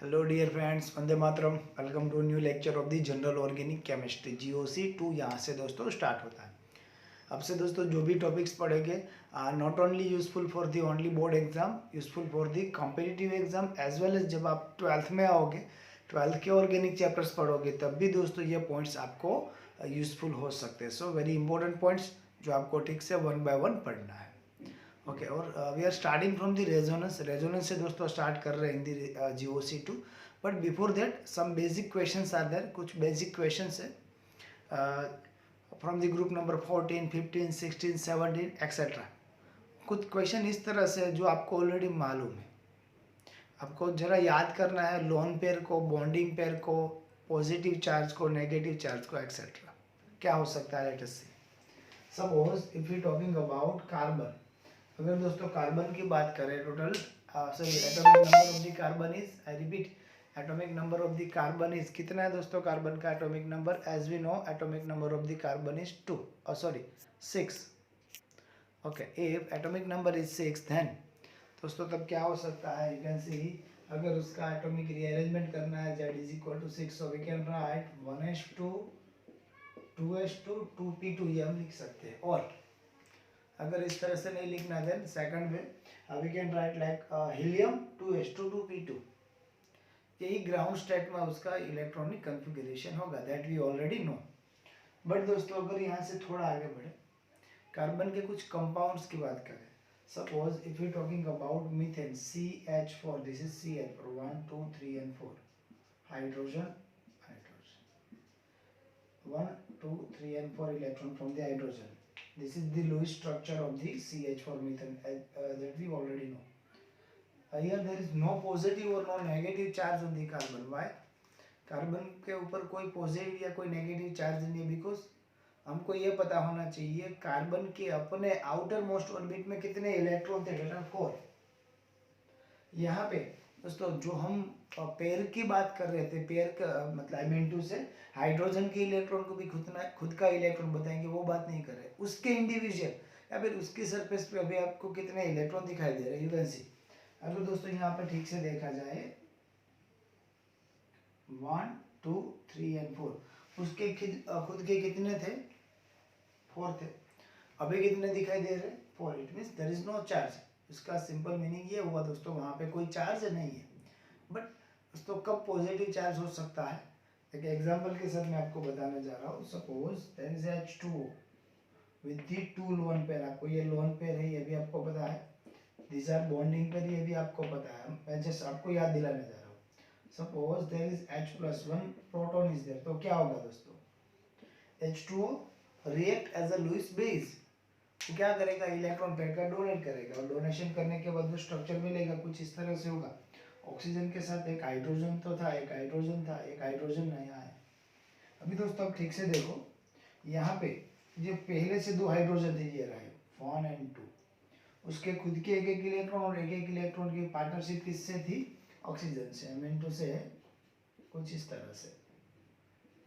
Hello dear friends, Vande Mataram. Welcome to new lecture of the general organic chemistry GOC2। यहाँ से दोस्तों start होता है। अब से दोस्तों जो भी टॉपिक्स पढ़ेंगे not only useful for the only board exam, useful for the competitive exam as well as जब आप ट्वेल्थ में आओगे, ट्वेल्थ के ऑर्गेनिक चैप्टर्स पढ़ोगे तब भी दोस्तों ये पॉइंट्स आपको यूजफुल हो सकते हैं। सो वेरी इंपॉर्टेंट पॉइंट्स जो आपको ठीक से वन बाय वन पढ़ना है। ओके, और we are starting from the resonance से दोस्तों स्टार्ट कर रहे हैं in the GOC2। But before that some basic questions are there, कुछ बेसिक क्वेश्चंस है from the group number 14, 15, 16, 17 etcetera. कुछ क्वेश्चन इस तरह से जो आपको ऑलरेडी मालूम है, आपको जरा याद करना है लोन पेयर को, बॉन्डिंग पेयर को, पॉजिटिव चार्ज को, नेगेटिव चार्ज को एक्सेट्रा। क्या हो सकता है, let us see. Suppose if you talking about carbon, अगर दोस्तों कार्बन की बात करें, total sorry atomic number of the carbon is, I repeat, atomic number of the carbon is कितना है दोस्तों? कार्बन का atomic number as we know atomic number of the carbon is 2, sorry 6। Okay, if atomic number is 6 then दोस्तों तब क्या हो सकता है? यू कैन सी, अगर उसका एटॉमिक रीअरेंजमेंट करना है z is equal to 6, so we can write 1s2 2s2 2p2, ये हम लिख सकते हैं। और अगर इस तरह से नहीं लिखना देन सेकंड में we can write like helium 2s2 2p2। यही ग्राउंड स्टेट में उसका इलेक्ट्रॉनिक कॉन्फ़िगरेशन होगा, that we already know. But दोस्तों अगर यहाँ से थोड़ा आगे बढ़े, कार्बन के कुछ कंपाउंड्स की बात करें, suppose if you talking about methane CH4, this is CH4 1 2 3 and 4, hydrogen hydrogen 1 2 3 and 4 electron from the hydrogen. This is the Lewis structure of the CH4 methane that we already know. Here there is no positive or no negative charge on the carbon. Why? Carbon के ऊपर कोई positive या कोई negative charge नहीं है, because हमको ये पता होना चाहिए कार्बन के अपने आउटर मोस्ट ऑर्बिट में कितने इलेक्ट्रॉन थे, बेटा 4। यहाँ पे दोस्तों जो हम पेयर की बात कर रहे थे, पेयर का मतलब आई मीन टू से हाइड्रोजन के इलेक्ट्रॉन को भी खुद का इलेक्ट्रॉन बताएंगे, वो बात नहीं कर रहे। उसके इंडिविजुअल या फिर उसकी सरफेस पे अभी आपको कितने इलेक्ट्रॉन दिखाई दे रहे हैं, यू कैन सी। अगर दोस्तों यहाँ पे ठीक से देखा जाए 1 2 3 and 4, उसके खुद के कितने थे? 4 थे। अभी कितने दिखाई दे रहे? 4। It means there is no charge. इसका सिंपल मीनिंग ये हुआ दोस्तों, वहाँ पे कोई चार्ज नहीं है। बट दोस्तों कब पॉजिटिव चार्ज हो सकता है, एक एग्जांपल के साथ मैं आपको बताने जा रहा हूँ। Suppose there is H2O with the 2 lone pair. आपको ये लोन पेयर है, ये भी आपको पता है। दिस आर बॉन्डिंग पेयर, ये भी आपको पता है। मैं जस्ट आपको याद दिलाने जा रहा हूँ। Suppose there is H+1 proton is there, तो क्या होगा दोस्तों? H2O react as a Lewis base, तो क्या करेगा? इलेक्ट्रॉन पेयर का डोनेट करेगा, और डोनेशन करने के बाद जो स्ट्रक्चर मिलेगा कुछ इस तरह से होगा। ऑक्सीजन के साथ एक हाइड्रोजन तो था, एक हाइड्रोजन था, एक हाइड्रोजन नया है। अभी दोस्तों आप ठीक से देखो, यहाँ पे जो पहले से 2 हाइड्रोजन थे, ये रहे 1 and 2, उसके खुद के एक एक इलेक्ट्रॉन और एक एक इलेक्ट्रॉन की पार्टनरशिप किससे थी? ऑक्सीजन से। आई मीन टू से कुछ इस तरह से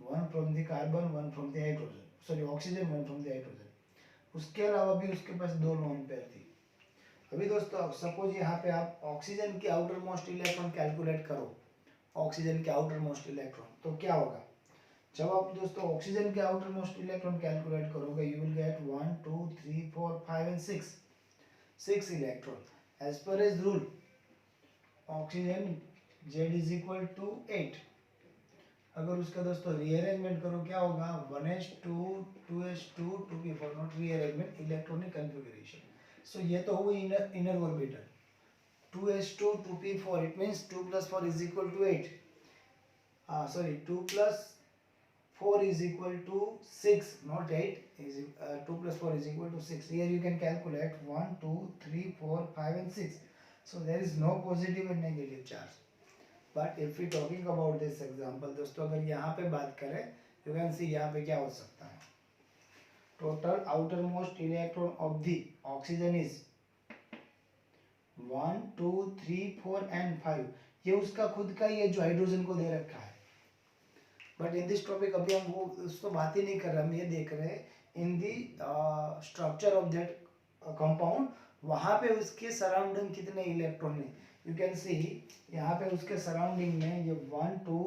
1 from the carbon 1 from the hydrogen, sorry oxygen 1 from the hydrogen. उसके अलावा भी उसके पास 2 लोन पेयर थी। अभी दोस्तों सपोज यहाँ पे आप ऑक्सीजन की आउटर मोस्ट इलेक्ट्रॉन कैलकुलेट करो, ऑक्सीजन के आउटर मोस्ट इलेक्ट्रॉन, तो क्या होगा? जब आप दोस्तों ऑक्सीजन के आउटर मोस्ट इलेक्ट्रॉन कैलकुलेट करोगे, you will get 1 2 3 4 5 and 6 electron. As पर as rule oxygen Z is equal to 8। अगर उसका दोस्तों रीअरेंजमेंट करो, क्या होगा? 1s2 2s2 2p4, not rearrangement, electronic configuration. So ये तो हुई inner orbital 2s2 2p4, it means 2 + 4 is equal to 8। Sorry 2 + 4 is equal to 6, not 8. 2 + 4 is equal to 6. Here you can calculate 1 2 3 4 5 and 6. So there is no positive and negative charge. But if we talking about this example, दोस्तों अगर यहाँ पे बात करें, you can see यहाँ पे क्या हो सकता है? Total outermost electron of the oxygen is 1 2 3 4 and 5। ये उसका खुद का ही है जो हाइड्रोजन को दे रखा है। बट इन दिस टॉपिक अभी हम वो उस तो बात ही नहीं कर रहे, हम ये देख रहे हैं in the structure of that compound, वहाँ पे उसके सराउंडिंग कितने इलेक्ट्रॉन है। यू कैन सी यहाँ पे उसके सराउंडिंग में ये 1 2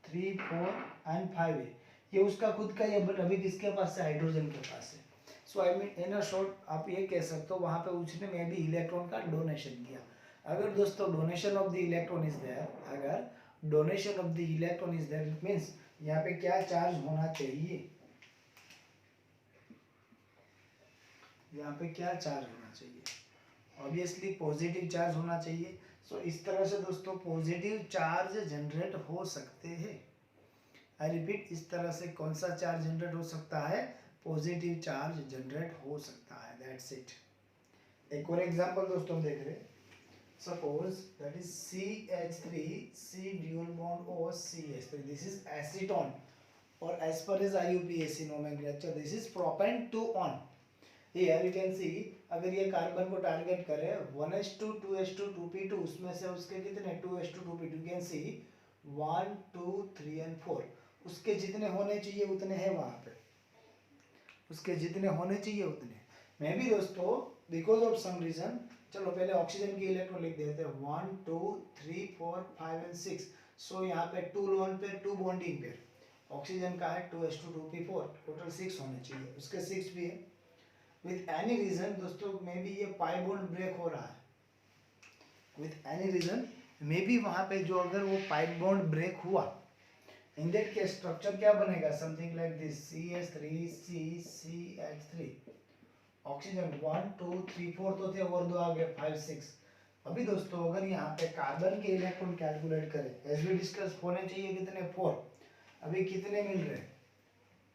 3 4 एंड 5 है, ये उसका खुद का ये, बट अभी किसके पास है, हाइड्रोजन के पास है। सो I mean in a short आप ये कह सकते हो वहाँ पे उसने मे भी इलेक्ट्रॉन का डोनेशन किया। अगर दोस्तों donation of the electron is there, अगर donation of the electron is there, it means यहाँ पे क्या चार्ज होना चाहिए, यहाँ पे क्या चार्ज होना चाहिए, ऑब्वियसली पॉजिटिव चार्ज होना चाहिए। सो इस तरह से दोस्तों पॉजिटिव चार्ज जनरेट हो सकते हैं। आई रिपीट, इस तरह से कौन सा चार्ज जनरेट हो सकता है, पॉजिटिव चार्ज जनरेट हो सकता है, दैट्स इट। एक और एग्जांपल दोस्तों देख रहे हैं, suppose that is CH3 C dual bond O CH3, this is acetone, और as per is IUPAC nomenclature this is propane 2 one. Here you can see, अगर ये कार्बन को टारगेट करे 1s2 2s2 2p2, उसमें से उसके कितने 2s2 2p2, you can C 1 2 3 and 4, उसके जितने होने चाहिए उतने हैं वहां पे, उसके जितने होने चाहिए उतने। मैं भी दोस्तों बिकॉज ऑफ सम रीजन, चलो पहले ऑक्सीजन की इलेक्ट्रॉन लिख देते हैं 1 2 3 4 5 एंड 6। सो यहाँ पे 2 lone pair 2 bonding pair, oxygen का है 2s2 2p4, टोटल 6 होने चाहिए, उसके 6 भी है। विथ एनी रीजन दोस्तों मे बी ये पाई बॉन्ड ब्रेक हो रहा है, with any reason may be वहां पे जो अगर वो पाई बॉन्ड ब्रेक हुआ, इन दैट केस स्ट्रक्चर क्या बनेगा, something like this CH3CCH3, oxygen 1 2 3 4 तो थे, और दो आ गए 5 6। अभी दोस्तों अगर यहाँ पे कार्बन के इलेक्ट्रॉन कैलकुलेट करें, एज वी डिस्कस होने चाहिए कितने 4, अभी कितने मिल रहे हैं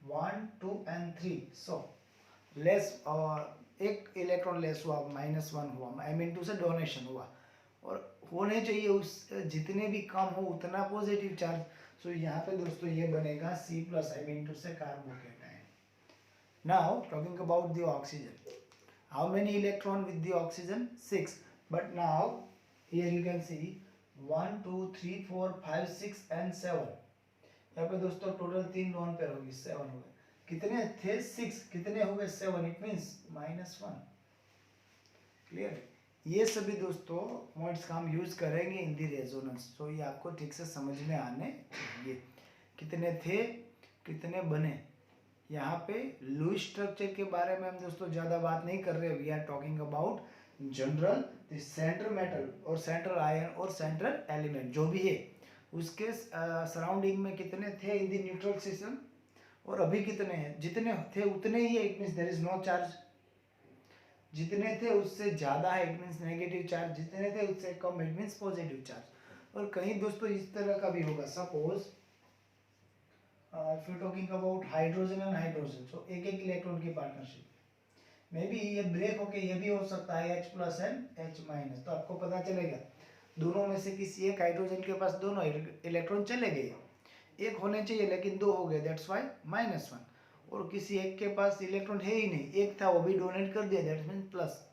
1 2 एंड 3। सो लेस, एक इलेक्ट्रॉन लेस हुआ, -1 हुआ, आई मीन टू से डोनेशन हुआ, और होने चाहिए उस जितने भी कम हो उतना पॉजिटिव चार्ज। सो यहाँ पे दोस्तों ये बनेगा C+, आई मीन टू से carbocation. Now talking about the oxygen, how many electron with the oxygen 6, but now here you can C 1 2 3 4 5 6 and 7, यहाँ पे दोस्तों टोटल 3 लोन पेयर होगी, 7 हो गए, कितने थे 6, कितने हो गए 7, इट मींस -1। क्लियर, ये सभी दोस्तों पॉइंट्स का हम यूज करेंगे इन दी रेजोनेंस, तो ये आपको ठीक से समझ में आने चाहिए, कितने थे कितने बने। यहाँ पे लुईस स्ट्रक्चर के बारे में हम दोस्तों ज़्यादा बात नहीं कर रहे, we are talking about general central metal और सेंट्रल आयन और सेंट्रल एलिमेंट जो भी है उसके सराउंडिंग में कितने थे इन द न्यूट्रल सिस्टम, और अभी कितने हैं, जितने थे उतने ही है, it means there is no charge, जितने थे उससे ज़्यादा है इट मींस नेगेटिव चार्ज, जितने थे उससे कम इट मींस पॉजिटिव चार्ज। और कहीं दोस्तों इस तरह का भी होगा, suppose if you talking about hydrogen and hydrogen, so एक एक इलेक्ट्रॉन की पार्टनरशिप, मे बी ये ब्रेक होके ये भी हो सकता है H+ एंड H-, तो आपको पता चलेगा दोनों में से किसी एक हाइड्रोजन के पास दोनों इलेक्ट्रॉन चले गए, एक होने चाहिए लेकिन 2 हो गए, दैट्स वाई -1, और किसी एक के पास इलेक्ट्रॉन है ही नहीं, एक था वो भी डोनेट कर दिया, दैट्स मीन प्लस।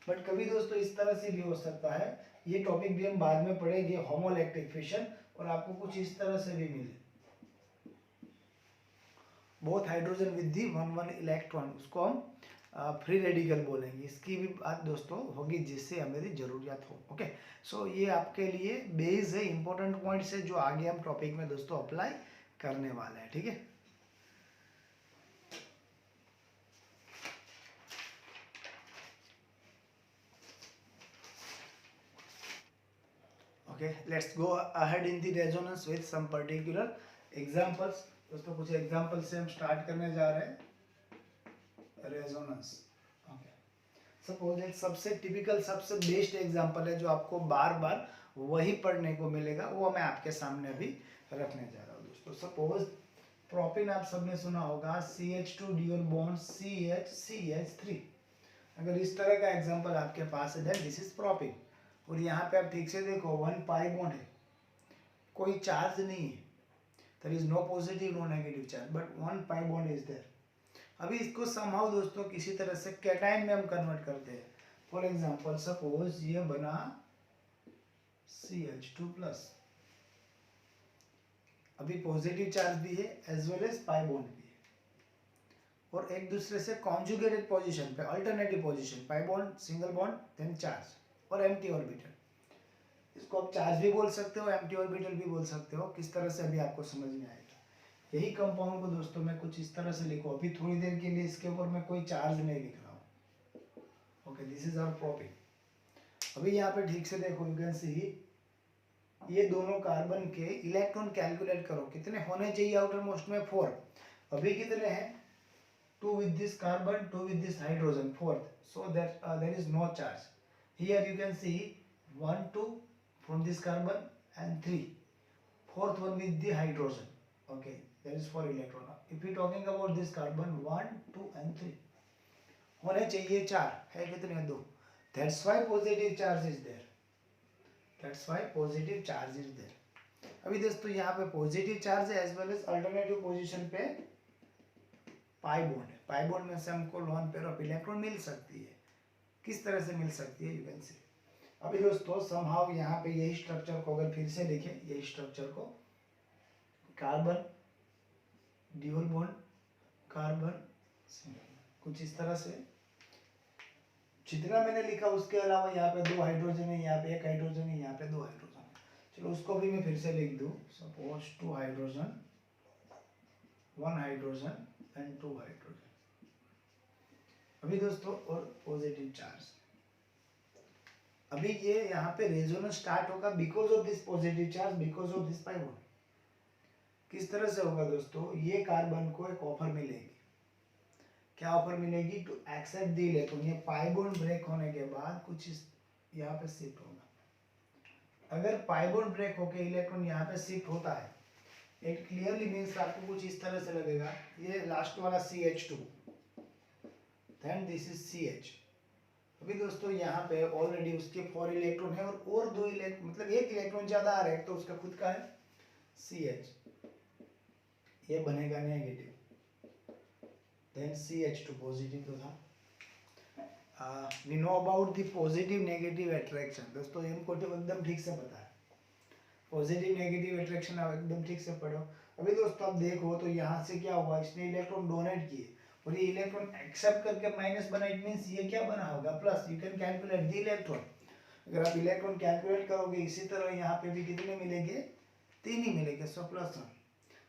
बट कभी दोस्तों इस तरह से भी हो सकता है, ये टॉपिक भी हम बाद में पढ़ेंगे, होमोइलेक्ट्रिक फिशन, और आपको कुछ इस तरह से भी मिले, both hydrogen with the 1 electron, उसको हम फ्री रेडिकल बोलेंगे, इसकी भी बात दोस्तों होगी जिससे हमें जरूरत हो। ओके, सो ये आपके लिए बेस है, इंपॉर्टेंट पॉइंट्स है जो आगे हम टॉपिक में दोस्तों अप्लाई करने वाले हैं, ठीक है। Okay, let's go ahead in the resonance with some particular examples. दोस्तों कुछ एग्जांपल से हम स्टार्ट करने जा रहे हैं रेजोनेंस। ओके, सपोज एक सबसे टिपिकल सबसे बेस्ट एग्जांपल है जो आपको बार बार वही पढ़ने को मिलेगा, वो मैं आपके सामने अभी रखने जा रहा हूँ दोस्तों। सपोज प्रोपिन आप सबने सुना होगा, CH2 ड्यूल बॉन्ड CH3। अगर इस तरह का एग्जांपल आपके पास है देन दिस इज प्रोपिन, और यहाँ पे आप ठीक से देखो 1 पाई बॉन्ड है, कोई चार्ज नहीं है, there is no positive no negative charge, but 1 pi bond is there. अभी इसको समहाउ दोस्तों किसी तरह से कैटायन में हम कन्वर्ट करते हैं। फॉर एग्जांपल सपोज ये बना CH2+, अभी पॉजिटिव चार्ज भी है as well as pi bond भी है, और एक दूसरे से कॉन्जुगेटेड पोजीशन पे, alternative position, pi bond single bond then charge और एम्प्टी ऑर्बिटल। इसको आप चार्ज भी बोल सकते हो, एम्प्टी ऑर्बिटल भी बोल सकते हो, किस तरह से अभी आपको समझ में आएगा। यही कंपाउंड को दोस्तों मैं कुछ इस तरह से लिखो, अभी थोड़ी देर के लिए इसके ऊपर मैं कोई चार्ज नहीं लिख रहा हूँ। Okay, this is our propene. अभी यहाँ पे ठीक से देखो, यू कैन सी ये दोनों कार्बन के इलेक्ट्रॉन कैलकुलेट करो, कितने होने चाहिए आउटर मोस्ट में 4। अभी कितने हैं, 2 with this carbon, 2 with this hydrogen, fourth, so that there is no charge. Here you can see 1 2 from this carbon and 3, fourth one with the hydrogen. Okay, that is 4 electron. If we talking about this carbon, 1 2 and 3 होने चाहिए 4, है कितने, 2. That's why positive charge is there. That's why positive charge is there. अभी दोस्तों यहाँ पे positive charge है, as well as alternative position पे पाई बॉन्ड है। पाई बॉन्ड में से हमको लोन पेयर ऑफ इलेक्ट्रॉन मिल सकती है। किस तरह से मिल सकती है, यू कैन सी। अभी दोस्तों समहाउ यहाँ पे यही स्ट्रक्चर को अगर फिर से देखें, यही स्ट्रक्चर को, कार्बन ड्यूल बॉन्ड, कार्बन, कुछ इस तरह से जितना मैंने लिखा उसके अलावा यहाँ पे 2 हाइड्रोजन है, यहाँ पे 1 हाइड्रोजन है, यहाँ पे 2 हाइड्रोजन है। चलो उसको भी मैं फिर से लिख दूं, suppose 2 hydrogen, 1 hydrogen and 2 hydrogen. अभी दोस्तों और पॉजिटिव चार्ज, अभी ये यहाँ पे रेजोनेंस स्टार्ट होगा because of this positive charge, because of this pi bond. किस तरह से होगा दोस्तों, ये कार्बन को एक ऑफर मिलेगी। क्या ऑफर मिलेगी, टू एक्सेप्ट द इलेक्ट्रॉन। ये पाई बॉन्ड ब्रेक होने के बाद कुछ इस यहाँ पे शिफ्ट होगा। अगर पाई बॉन्ड ब्रेक होके इलेक्ट्रॉन यहाँ पे शिफ्ट होता है, इट क्लियरली मीन्स आपको कुछ इस तरह से लगेगा, ये लास्ट वाला CH2, then this is CH। अभी दोस्तों यहाँ पे ऑलरेडी उसके 4 इलेक्ट्रॉन है और 2 इलेक्ट्रॉन, मतलब 1 इलेक्ट्रॉन ज्यादा आ रहा है, तो उसका खुद का है CH, ये बनेगा नेगेटिव, देन CH2 पॉजिटिव तो था। We know about the positive negative attraction. दोस्तों इनको तो एकदम ठीक से पता है, पॉजिटिव नेगेटिव अट्रैक्शन आप एकदम ठीक से पढ़ो। अभी दोस्तों आप देखो तो यहाँ से क्या हुआ, इसने इलेक्ट्रॉन डोनेट किए और ये इलेक्ट्रॉन एक्सेप्ट करके माइनस बना, इट मींस ये क्या बना होगा, plus. You can calculate the electron. अगर आप इलेक्ट्रॉन कैलकुलेट करोगे, इसी तरह यहाँ पे भी कितने मिलेंगे, 3 ही मिलेंगे, सो प्लस 1।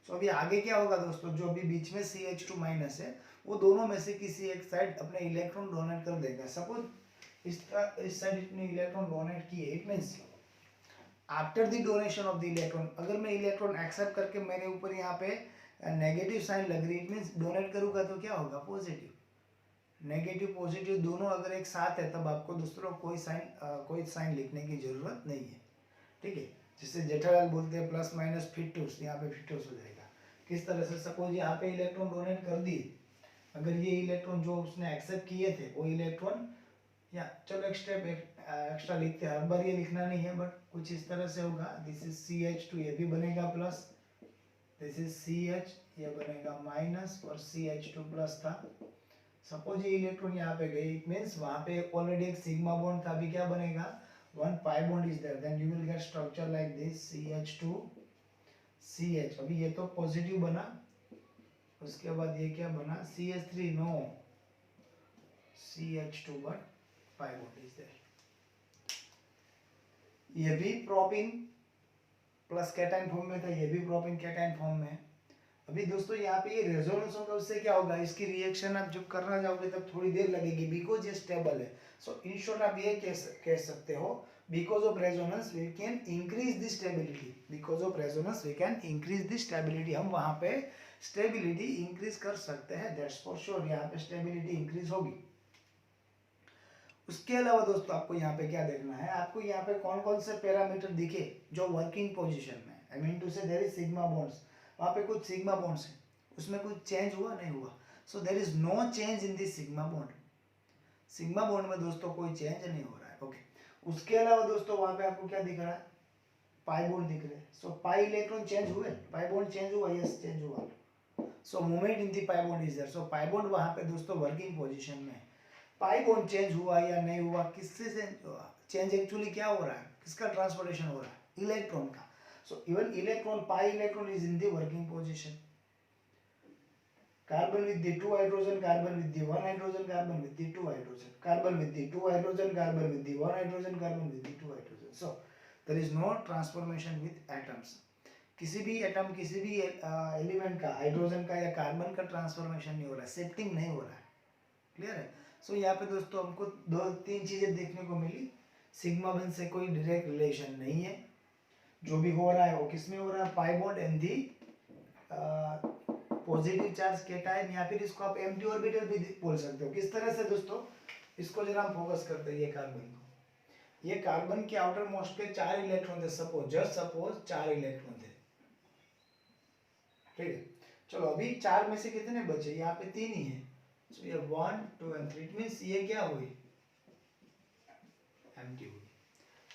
सो अभी आगे क्या होगा दोस्तों, जो अभी बीच में CH2 माइनस है, वो दोनों में से किसी एक साइड अपने इलेक्ट्रॉन डोनेट कर देगा। सपोज इस साइड इतने इलेक्ट्रॉन डोनेट किए, it means after the donation of the electron, अगर मैं इलेक्ट्रॉन एक्सेप्ट करके मेरे ऊपर यहाँ पे नेगेटिव साइन लग रही है, इट मींस डोनेट करूंगा तो क्या होगा, पॉजिटिव। नेगेटिव पॉजिटिव दोनों अगर एक साथ है, तब आपको दूसरों कोई साइन लिखने की जरूरत नहीं है, ठीक है। जिससे जेठालाल बोलते हैं प्लस माइनस फिटूस, यहाँ पे फिटूस हो जाएगा। किस तरह से, सपोज यहाँ पे इलेक्ट्रॉन डोनेट कर दिए, अगर ये इलेक्ट्रॉन जो उसने एक्सेप्ट किए थे वो इलेक्ट्रॉन, या चलो एक स्टेप एक्स्ट्रा लिखते हैं, हर बार ये लिखना नहीं है, बट कुछ इस तरह से होगा, दिस इज CH2, ये भी बनेगा प्लस, दिस इज CH, ये बनेगा माइनस, और CH2 प्लस था। सपोज ये इलेक्ट्रॉन यहाँ पे गई, इट मींस वहां पे ऑलरेडी एक सिग्मा बॉन्ड था, अभी क्या बनेगा, 1 pi bond is there, then you will get structure like this, CH2 CH। अभी ये तो पॉजिटिव बना, उसके बाद ये क्या बना, CH3, no, CH2 but pi bond is there. ये भी प्रोपिन प्लस कैटायन फॉर्म में था, ये भी प्रोपिन कैटायन फॉर्म में। अभी दोस्तों यहाँ पे ये रेजोनेंस होगा, उससे क्या होगा, इसकी रिएक्शन आप जब करना जाओगे तब थोड़ी देर लगेगी, बिकॉज ये स्टेबल है। सो इन शॉर्ट आप ये कह सकते हो, because of resonance we can increase the stability, because of resonance we can increase the stability. हम वहां पे स्टेबिलिटी इंक्रीज कर सकते हैं, दैट्स फॉर श्योर, यहाँ पे स्टेबिलिटी इंक्रीज होगी। उसके अलावा दोस्तों आपको यहाँ पे क्या देखना है, आपको यहाँ पे कौन कौन से पैरामीटर दिखे जो वर्किंग पोजीशन में, आई मीन टू से देयर इज सिग्मा बॉन्ड्स, वहाँ पे कुछ सिग्मा बॉन्ड्स है, उसमें कुछ चेंज हुआ नहीं हुआ, so there is no change in this sigma bond. Sigma bond में दोस्तों कोई चेंज नहीं हो रहा है, ओके। उसके अलावा दोस्तों वहाँ पे आपको क्या दिख रहा है, पाई बॉन्ड दिख रहे हैं। सो पाई इलेक्ट्रॉन चेंज हुए, पाई बॉन्ड चेंज हुआ, यस चेंज हुआ। So movement in the pi bond is there, so pi bond वहाँ पे दोस्तों वर्किंग पोजीशन में है। पाई बॉन्ड चेंज हुआ या नहीं हुआ, किससे चेंज एक्चुअली क्या हो रहा है, किसका ट्रांसपोर्टेशन हो रहा है, इलेक्ट्रॉन का। So even electron, pi electron is in the working position. Carbon with the 2 hydrogen, carbon with the 1 hydrogen, carbon with the 2 hydrogen, carbon with the 2 hydrogen, carbon with the 1 hydrogen, carbon with the 2 hydrogen. So there is no transformation with atoms. किसी भी atom, किसी भी element का, hydrogen का या carbon का transformation नहीं हो रहा है, शिफ्टिंग नहीं हो रहा है। क्लियर है? सो यहाँ पे दोस्तों हमको दो तीन चीजें देखने को मिली। सिग्मा वन से कोई डायरेक्ट रिलेशन नहीं है, जो भी हो रहा है वो किस में हो रहा है, pi bond and the positive charge cation, या फिर इसको आप एम्प्टी ऑर्बिटल भी बोल सकते हो। किस तरह से दोस्तों, इसको जरा हम फोकस करते हैं। ये कार्बन को, ये कार्बन के आउटर मोस्ट पे 4 इलेक्ट्रॉन थे, सपोज, जस्ट सपोज 4 इलेक्ट्रॉन थे, ठीक है। चलो अभी 4 में से कितने बचे, यहाँ पे 3 ही है। सो ये 1 2 एंड 3, इट मींस ये क्या हुई, एम्प्टी हुई,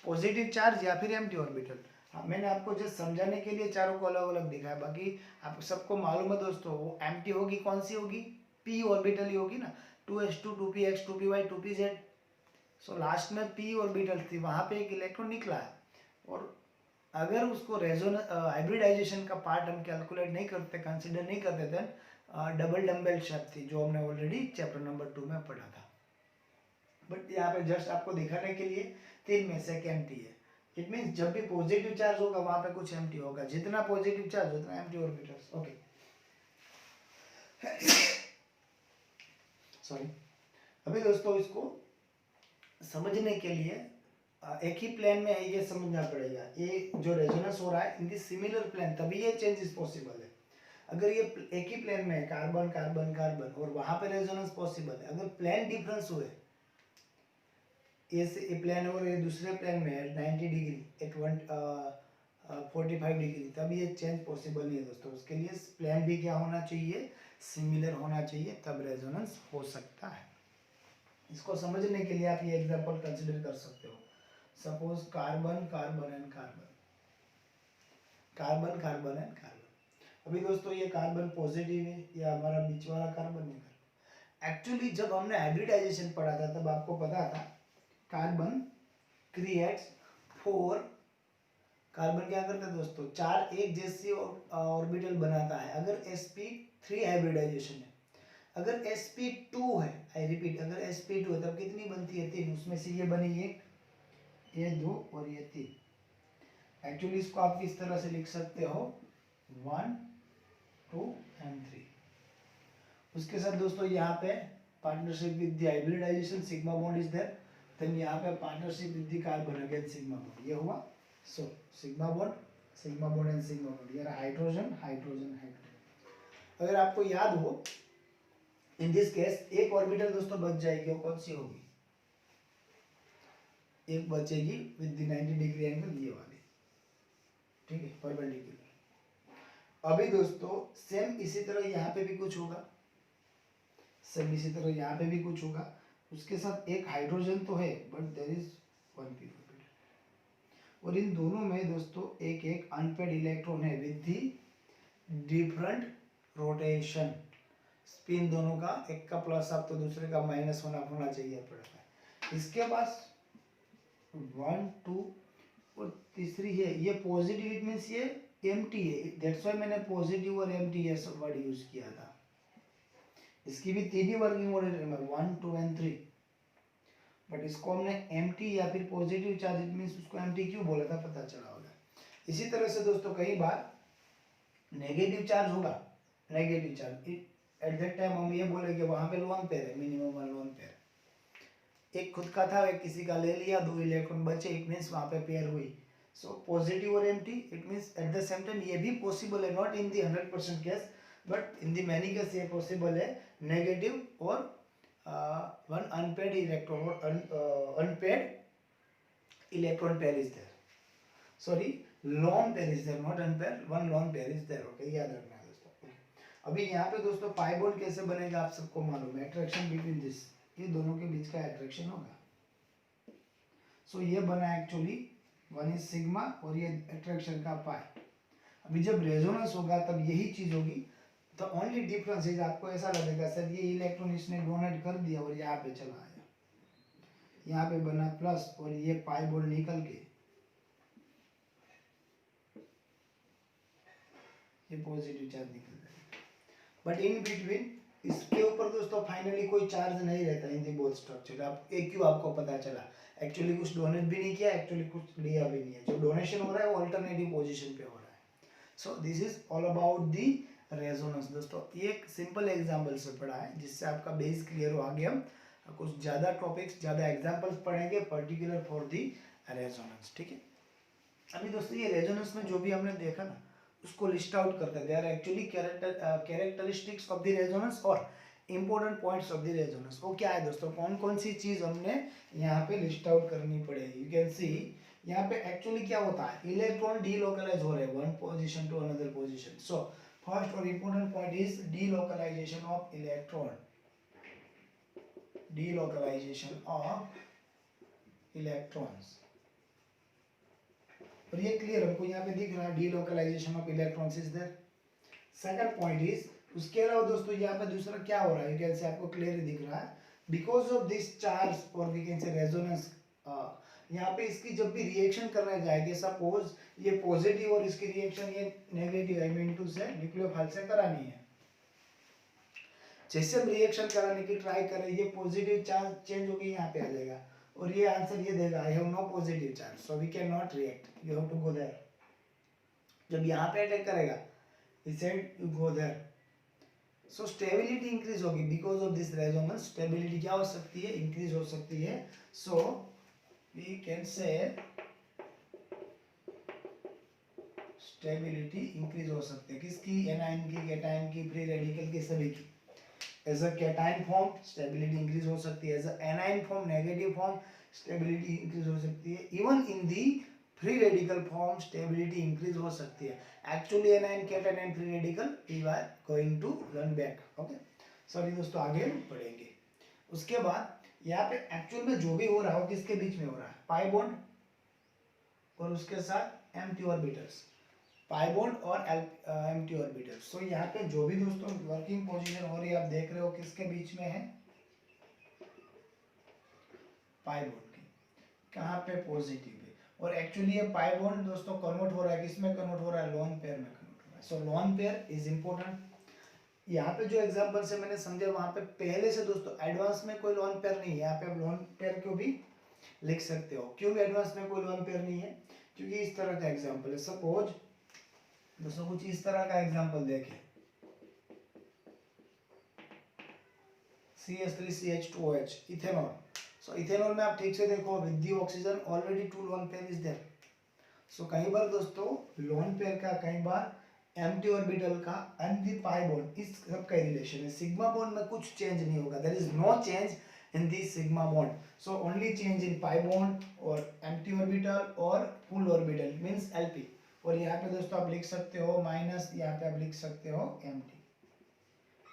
पॉजिटिव चार्ज या फिर एम्प्टी ऑर्बिटल। हाँ, मैंने आपको जस्ट समझाने के लिए चारों को अलग अलग दिखाया, बाकी आप सबको मालूम है दोस्तों, वो एम्प्टी होगी, कौन सी होगी, पी ऑर्बिटल ही होगी ना, 2s2 2px 2py 2pz। So last में पी ऑर्बिटल थी, वहां पे एक इलेक्ट्रॉन निकला है, और अगर उसको रेजोनेंस हाइब्रिडाइजेशन का पार्ट हम कैलकुलेट नहीं करते, कंसीडर नहीं करते थे, डबल डम्बेल शेप थी, जो हमने ऑलरेडी चैप्टर नंबर 2 में पढ़ा था। बट यहाँ पे जस्ट आपको दिखाने के लिए 3 में से एक एम्प्टी है। इट मीन्स जब भी पॉजिटिव चार्ज होगा वहां पे कुछ एम्प्टी होगा, जितना पॉजिटिव चार्ज उतना एम्प्टी ऑर्बिटल्स। Okay, sorry. अभी दोस्तों इसको समझने के लिए एक ही प्लेन में है, ये समझना पड़ेगा। ये जो रेजोनेंस हो रहा है इन दी सिमिलर प्लेन, तभी ये चेंज इज पॉसिबल है। अगर ये एक ही प्लेन में है, कार्बन कार्बन कार्बन, और वहां पे रेजोनेंस पॉसिबल है, अगर प्लेन डिफरेंस हुए, ये प्लेन और ये दूसरे प्लेन में है 90 डिग्री, एट 45 डिग्री, तब ये चेंज पॉसिबल नहीं है दोस्तों। उसके लिए प्लेन भी क्या होना चाहिए, सिमिलर होना चाहिए, तब रेजोनेंस हो सकता है। इसको समझने के लिए आप ये एग्जांपल कंसीडर कर सकते हो। Suppose carbon carbon and carbon, carbon carbon and carbon. अभी दोस्तों ये कार्बन पॉजिटिव है, ये हमारा बीच वाला कार्बन है। एक्चुअली जब हमने हाइब्रिडाइजेशन पढ़ा था तब आपको पता था कार्बन क्रिएट्स 4, कार्बन क्या करता है दोस्तों, 4 एक जैसी ऑर्बिटल बनाता है अगर sp3 हाइब्रिडाइजेशन है। अगर sp2 है, आई रिपीट, अगर sp2 है तब कितनी बनती है, 3। उसमें से ये बनी 1, ये 2 और ये 3। एक्चुअली इसको आप किस तरह से लिख सकते हो, 1 2 एंड 3। उसके साथ दोस्तों यहाँ पे partnership with the hybridization, sigma bond is there, then यहाँ पे partnership with the carbon again sigma bond, ये हुआ। So sigma bond and sigma bond, ये हाइड्रोजन हाइड्रोजन हाइड्रोजन। अगर आपको याद हो, इन दिस केस एक ऑर्बिटल दोस्तों बच जाएगी, और कौन सी होगी, एक बचेगी विद द 90 डिग्री एंगल, ये वाली, ठीक है, परपेंडिकुलर। अभी दोस्तों सेम इसी तरह यहाँ पे भी कुछ होगा, सेम इसी तरह यहाँ पे भी कुछ होगा। उसके साथ एक हाइड्रोजन तो है, but there is 1 p orbital, और इन दोनों में दोस्तों एक एक अनपेड इलेक्ट्रॉन है with the different rotation. Spin दोनों का, एक का प्लस आप तो दूसरे का माइनस होना चाहिए पड़ता है। इसके पास 1 2 और तीसरी है ये पॉजिटिव, इट मीन्स ये एम्प्टी है, दैट्स व्हाई मैंने पॉजिटिव और एम्प्टी ये सब वर्ड यूज किया था। इसकी भी 3 ही वर्किंग ऑर्डर है, 1 2 एंड 3, बट इसको हमने एम्प्टी या फिर पॉजिटिव चार्ज, इट मीन्स उसको एम्प्टी क्यों बोला था पता चला होगा। इसी तरह से दोस्तों कई बार नेगेटिव चार्ज होगा, negative charge at that time हम ये बोले कि वहां पे लोन पेयर है, मिनिमम 1 लोन पेयर, एक खुद का था, एक किसी का ले लिया, 2 इलेक्ट्रॉन बचे, इट मीन्स वहां पे पेयर हुई। सो पॉजिटिव और empty, it means at the same time ये भी पॉसिबल है, not in the 100% case, but in the many case ये पॉसिबल है, नेगेटिव और वन अनपेड इलेक्ट्रॉन और unpaired electron pair is there, sorry lone pair is there, not unpaired, one lone pair is there. Okay, याद रखना है दोस्तों। अभी यहाँ पे दोस्तों पाई बॉन्ड कैसे बनेगा आप सबको मालूम है, अट्रैक्शन बिटवीन दिस, ये दोनों के बीच का अट्रैक्शन होगा। सो ये बना एक्चुअली 1 इज सिग्मा और ये अट्रैक्शन का पाई। अभी जब रेजोनेंस होगा तब यही चीज होगी। द ओनली डिफरेंस इज, आपको ऐसा लगेगा सर ये इलेक्ट्रॉन इसने डोनेट कर दिया और यहाँ पे चला आया, यहाँ पे बना प्लस और ये पाई बॉन्ड निकल के ये पॉजिटिव चार्ज निकल जाएगा। बट इन बिटवीन इसके ऊपर दोस्तों फाइनली कोई चार्ज नहीं रहता इन दी बोथ स्ट्रक्चर। आप एक क्यों आपको पता चला, एक्चुअली कुछ डोनेट भी नहीं किया, एक्चुअली कुछ लिया भी नहीं है, जो डोनेशन हो रहा है वो अल्टरनेटिव पोजीशन पे हो रहा है। So this is all about the resonance. दोस्तों ये एक सिंपल एग्जांपल से पढ़ा है जिससे आपका बेस क्लियर हो। आगे हम कुछ ज़्यादा टॉपिक्स, ज़्यादा एग्जांपल्स पढ़ेंगे पर्टिकुलर फॉर दी रेजोनेंस, ठीक है। अभी दोस्तों ये रेजोनेंस में जो भी हमने देखा ना उसको लिस्ट आउट करते हैं। They are actually characteristics of the resonance और important points of the resonance. वो क्या है दोस्तों, कौन कौन सी चीज हमने यहाँ पे लिस्ट आउट करनी पड़ेगी। यू कैन सी यहाँ पे एक्चुअली क्या होता है, इलेक्ट्रॉन डीलोकलाइज हो रहे हैं one position to another position. So first और important point is delocalization of electron, delocalization of electrons. और ये क्लियर हमको यहाँ पे दिख रहा है, delocalization of electrons is there. Second point is, उसके अलावा दोस्तों यहाँ पे दूसरा क्या हो रहा है, यू कैन से आपको क्लियरली दिख रहा है, बिकॉज ऑफ दिस चार्ज और वी कैन से रेजोनेंस, यहाँ पे इसकी जब भी रिएक्शन करने जाएगी, सपोज ये पॉजिटिव और इसकी रिएक्शन ये नेगेटिव, आई मीन टू से न्यूक्लियोफाइल से करानी है। जैसे हम रिएक्शन कराने की ट्राई करें, ये पॉजिटिव चार्ज चेंज होकर यहाँ पे आ जाएगा और ये आंसर ये देगा I have no positive charge, so we can not react, you have to go there. जब यहाँ पे अटैक करेगा, he said you go there, so stability increase होगी because of this resonance। stability क्या हो सकती है, increase हो सकती है। so we can say stability increase हो सकती है किसकी, एनायन की, कैटायन की, फ्री रेडिकल की, सभी की। As a cation form stability increase हो सकती है, as a anion form, negative form stability increase हो सकती है, even in the free radical form stability increase हो सकती है। Actually anion, cation and free radical we are going to learn back, okay. Sorry दोस्तों, आगे पढ़ेंगे। उसके बाद यहाँ पे एक्चुअल में जो भी हो रहा हो किसके बीच में हो रहा है, पाई बॉन्ड और उसके साथ एम्प्टी ऑर्बिटल्स, पाई बॉन्ड और एम्प्टी ऑर्बिटल। सो यहाँ पे जो भी दोस्तों वर्किंग पोजीशन हो रही है आप देख रहे हो किसके बीच में है, पाई बॉन्ड की। कहाँ पे, पॉजिटिव पे। और एक्चुअली ये पाई बॉन्ड दोस्तों कन्वर्ट हो रहा है, किसमें कन्वर्ट हो रहा है, लोन पेयर में कन्वर्ट हो रहा है। सो लोन पेयर इज इंपॉर्टेंट। यहाँ पे जो एग्जांपल से मैंने समझा वहां पे पहले से दोस्तों एडवांस में कोई लोन पेयर नहीं है। यहाँ पे आप लोन पेयर को भी लिख सकते हो। क्यों एडवांस में कोई लोन पेयर नहीं है, क्योंकि इस तरह का एग्जांपल है। सपोज दोस्तों कुछ इस तरह का एग्जांपल देखें, CH3CH2OH इथेनॉल। सो इथेनॉल में आप ठीक से देखो, with the oxygen already two lone pair is there. So कई बार दोस्तों लोन पेयर का, कई बार एम्प्टी ऑर्बिटल का एंड दी पाई बॉन्ड, इस सब का रिलेशन है। सिग्मा बॉन्ड में कुछ चेंज नहीं होगा, there is no change in the sigma bond. So only change in pi bond और एम्प्टी ऑर्बिटल और फुल ऑर्बिटल मींस एलपी। और यहाँ पे दोस्तों आप लिख सकते हो माइनस, यहाँ पे आप लिख सकते हो empty.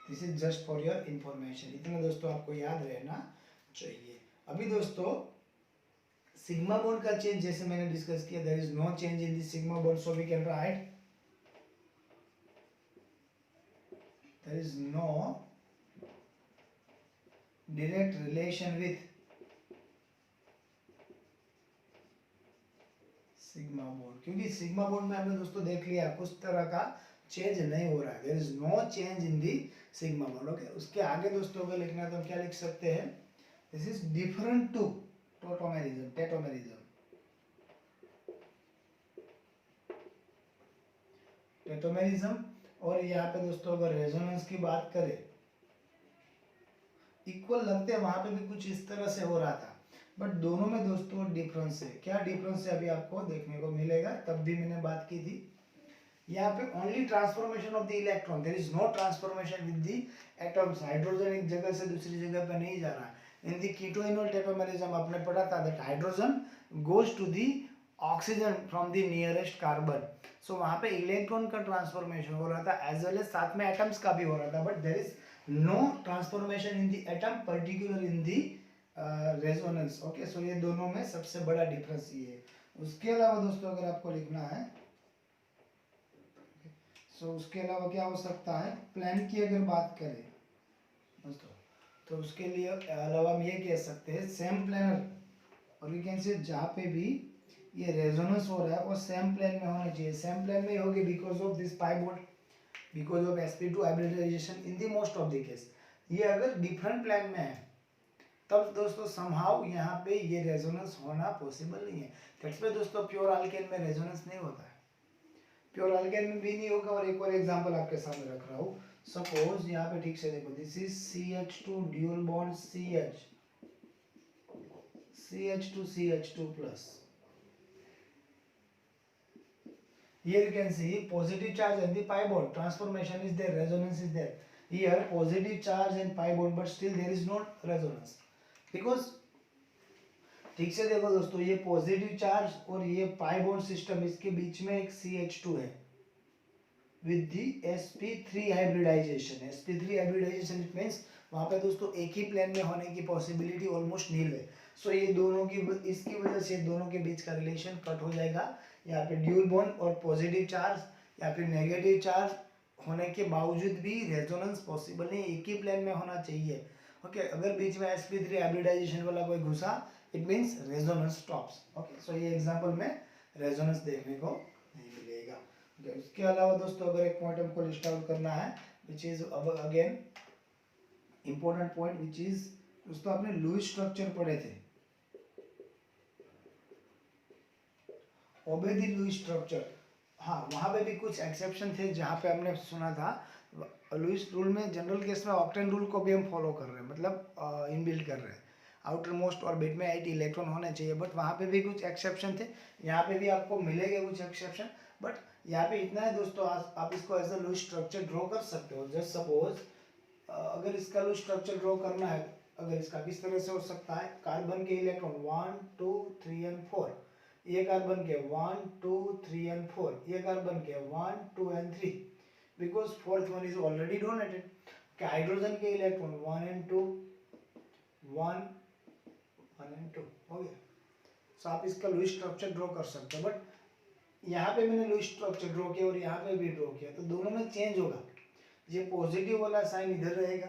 This is just for your information, इतना दोस्तों आपको याद रहना चाहिए। अभी दोस्तों सिग्मा बॉन्ड का चेंज जैसे मैंने डिस्कस किया, there is no change in the sigma bond, so we can write there is no direct relation with sigma bond, क्योंकि सिग्मा बॉन्ड में हमने दोस्तों देख लिया कुछ तरह का चेंज नहीं हो रहा है, there is no change in the sigma bond, okay. उसके आगे दोस्तों अगर लिखना है तो हम क्या लिख सकते हैं, this is different to tautomerism, tautomerism, tautomerism. और यहाँ पे दोस्तों अगर रेजोनेंस की बात करें, इक्वल लगते हैं, वहां पे भी कुछ इस तरह से हो रहा था, बट दोनों में दोस्तों डिफरेंस है। क्या डिफरेंस है अभी आपको देखने को मिलेगा, तब भी मैंने बात की थी। यहाँ पे only transformation of the electron, there is no transformation with the atoms. Hydrogen एक जगह से दूसरी जगह पे नहीं जा रहा। इन द कीटोइनोल टेट्रामेरिज्म आपने पढ़ा था that hydrogen goes to the oxygen from the nearest carbon. So वहां पे इलेक्ट्रॉन का ट्रांसफॉर्मेशन हो रहा था, एज वेल एज साथ में एटम्स का भी हो रहा था, but there is no transformation in the atom, particular in the resonance, okay. So ये दोनों में सबसे बड़ा डिफरेंस ये है। उसके अलावा दोस्तों अगर आपको लिखना है, सो उसके अलावा क्या हो सकता है, प्लान की अगर बात करें दोस्तों, तो उसके लिए अलावा हम ये कह सकते हैं सेम प्लानर, और वी कैन से जहाँ पे भी ये रेजोनेंस हो रहा है वो सेम प्लेन में होना चाहिए। सेम प्लेन में होगी because of this pi bond, because of sp2 hybridisation in the most of the case. ये अगर डिफरेंट प्लेन में है तब दोस्तों समहाउ यहाँ पे ये रेजोनेंस होना पॉसिबल नहीं है। दैट्स व्हाई दोस्तों प्योर अल्केन में रेजोनेंस नहीं होता है, प्योर अल्केन में भी नहीं होगा। और एक और एग्जांपल आपके सामने रख रहा हूँ। सपोज यहाँ पे ठीक से देखो, this is CH2 dual bond CH2 plus. Here you can see positive charge and the pi bond. Transformation is there, resonance is there. Here positive charge and pi bond, but still there is no resonance because ठीक से देखो दोस्तों, ये positive charge और ये pi bond system, इसके बीच में एक CH2 है with the sp3 hybridisation. sp3 hybridisation it means वहां पे दोस्तों एक ही प्लेन में होने की पॉसिबिलिटी ऑलमोस्ट नील है। सो ये दोनों की, इसकी वजह से दोनों के बीच का रिलेशन कट हो जाएगा। यहाँ पे ड्यूल बॉन्ड और पॉजिटिव चार्ज या फिर नेगेटिव चार्ज होने के बावजूद भी रेजोनेंस पॉसिबल नहीं, एक ही प्लेन में होना चाहिए। ओके, अगर बीच में sp3 हाइब्रिडाइजेशन वाला कोई घुसा, it means resonance stops. Okay, so ये एग्जांपल में रेजोनेंस देखने को नहीं मिलेगा। ओके, उसके अलावा दोस्तों अगर एक पॉइंट हमको लिस्ट आउट करना है which is again important point, which is दोस्तों आपने लुईस स्ट्रक्चर पढ़े थे, ओबेदी लुईस स्ट्रक्चर। हाँ, वहां पे भी कुछ एक्सेप्शन थे जहाँ पे हमने सुना था लुईस रूल में, जनरल केस में ऑक्टेन रूल को भी हम फॉलो कर रहे हैं, मतलब इनबिल्ट कर रहे हैं। आउटर मोस्ट ऑर्बिट में 8 इलेक्ट्रॉन होने चाहिए, बट वहाँ पे भी कुछ एक्सेप्शन थे। यहाँ पे भी आपको मिलेंगे कुछ एक्सेप्शन, बट यहाँ पे इतना है दोस्तों, आप इसको as a Lewis structure draw कर सकते हो। जस्ट सपोज अगर इसका लुईस स्ट्रक्चर ड्रॉ करना है, अगर इसका किस तरह से हो सकता है, कार्बन के इलेक्ट्रॉन 1 2 3 एंड 4, ये कार्बन के 1 2 3 एंड 4, ये कार्बन के 1 2 and 3, because fourth one is already donated. Hydrogen के इलेक्ट्रॉन 1 एंड 2 1 1 एंड 2 हो गया। सो आप इसका लुईस स्ट्रक्चर ड्रॉ कर सकते हो, बट यहाँ पे मैंने लुईस स्ट्रक्चर ड्रॉ किया और यहाँ पे भी ड्रॉ किया, तो दोनों में चेंज होगा। ये पॉजिटिव वाला साइन इधर रहेगा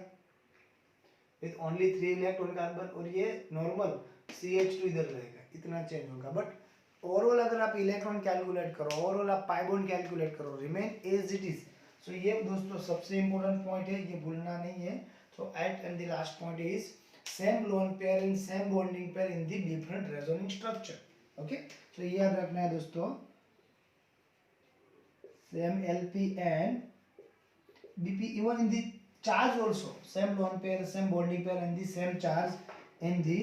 विथ ओनली 3 इलेक्ट्रॉन कार्बन, और ये नॉर्मल CH2 इधर रहेगा, इतना चेंज होगा। बट ओवरऑल अगर आप इलेक्ट्रॉन कैलकुलेट करो, ओवरऑल आप पाई बॉन्ड कैलकुलेट करो, रिमेन एज इट इज। सो ये दोस्तों सबसे इंपॉर्टेंट पॉइंट है, ये भूलना नहीं है। So at end the last point is same lone pair in same bonding pair in the different resonance structure. Okay, so ये याद रखना है दोस्तों, same LP and BP even in the charge also, same lone pair, same bonding pair and the same charge in the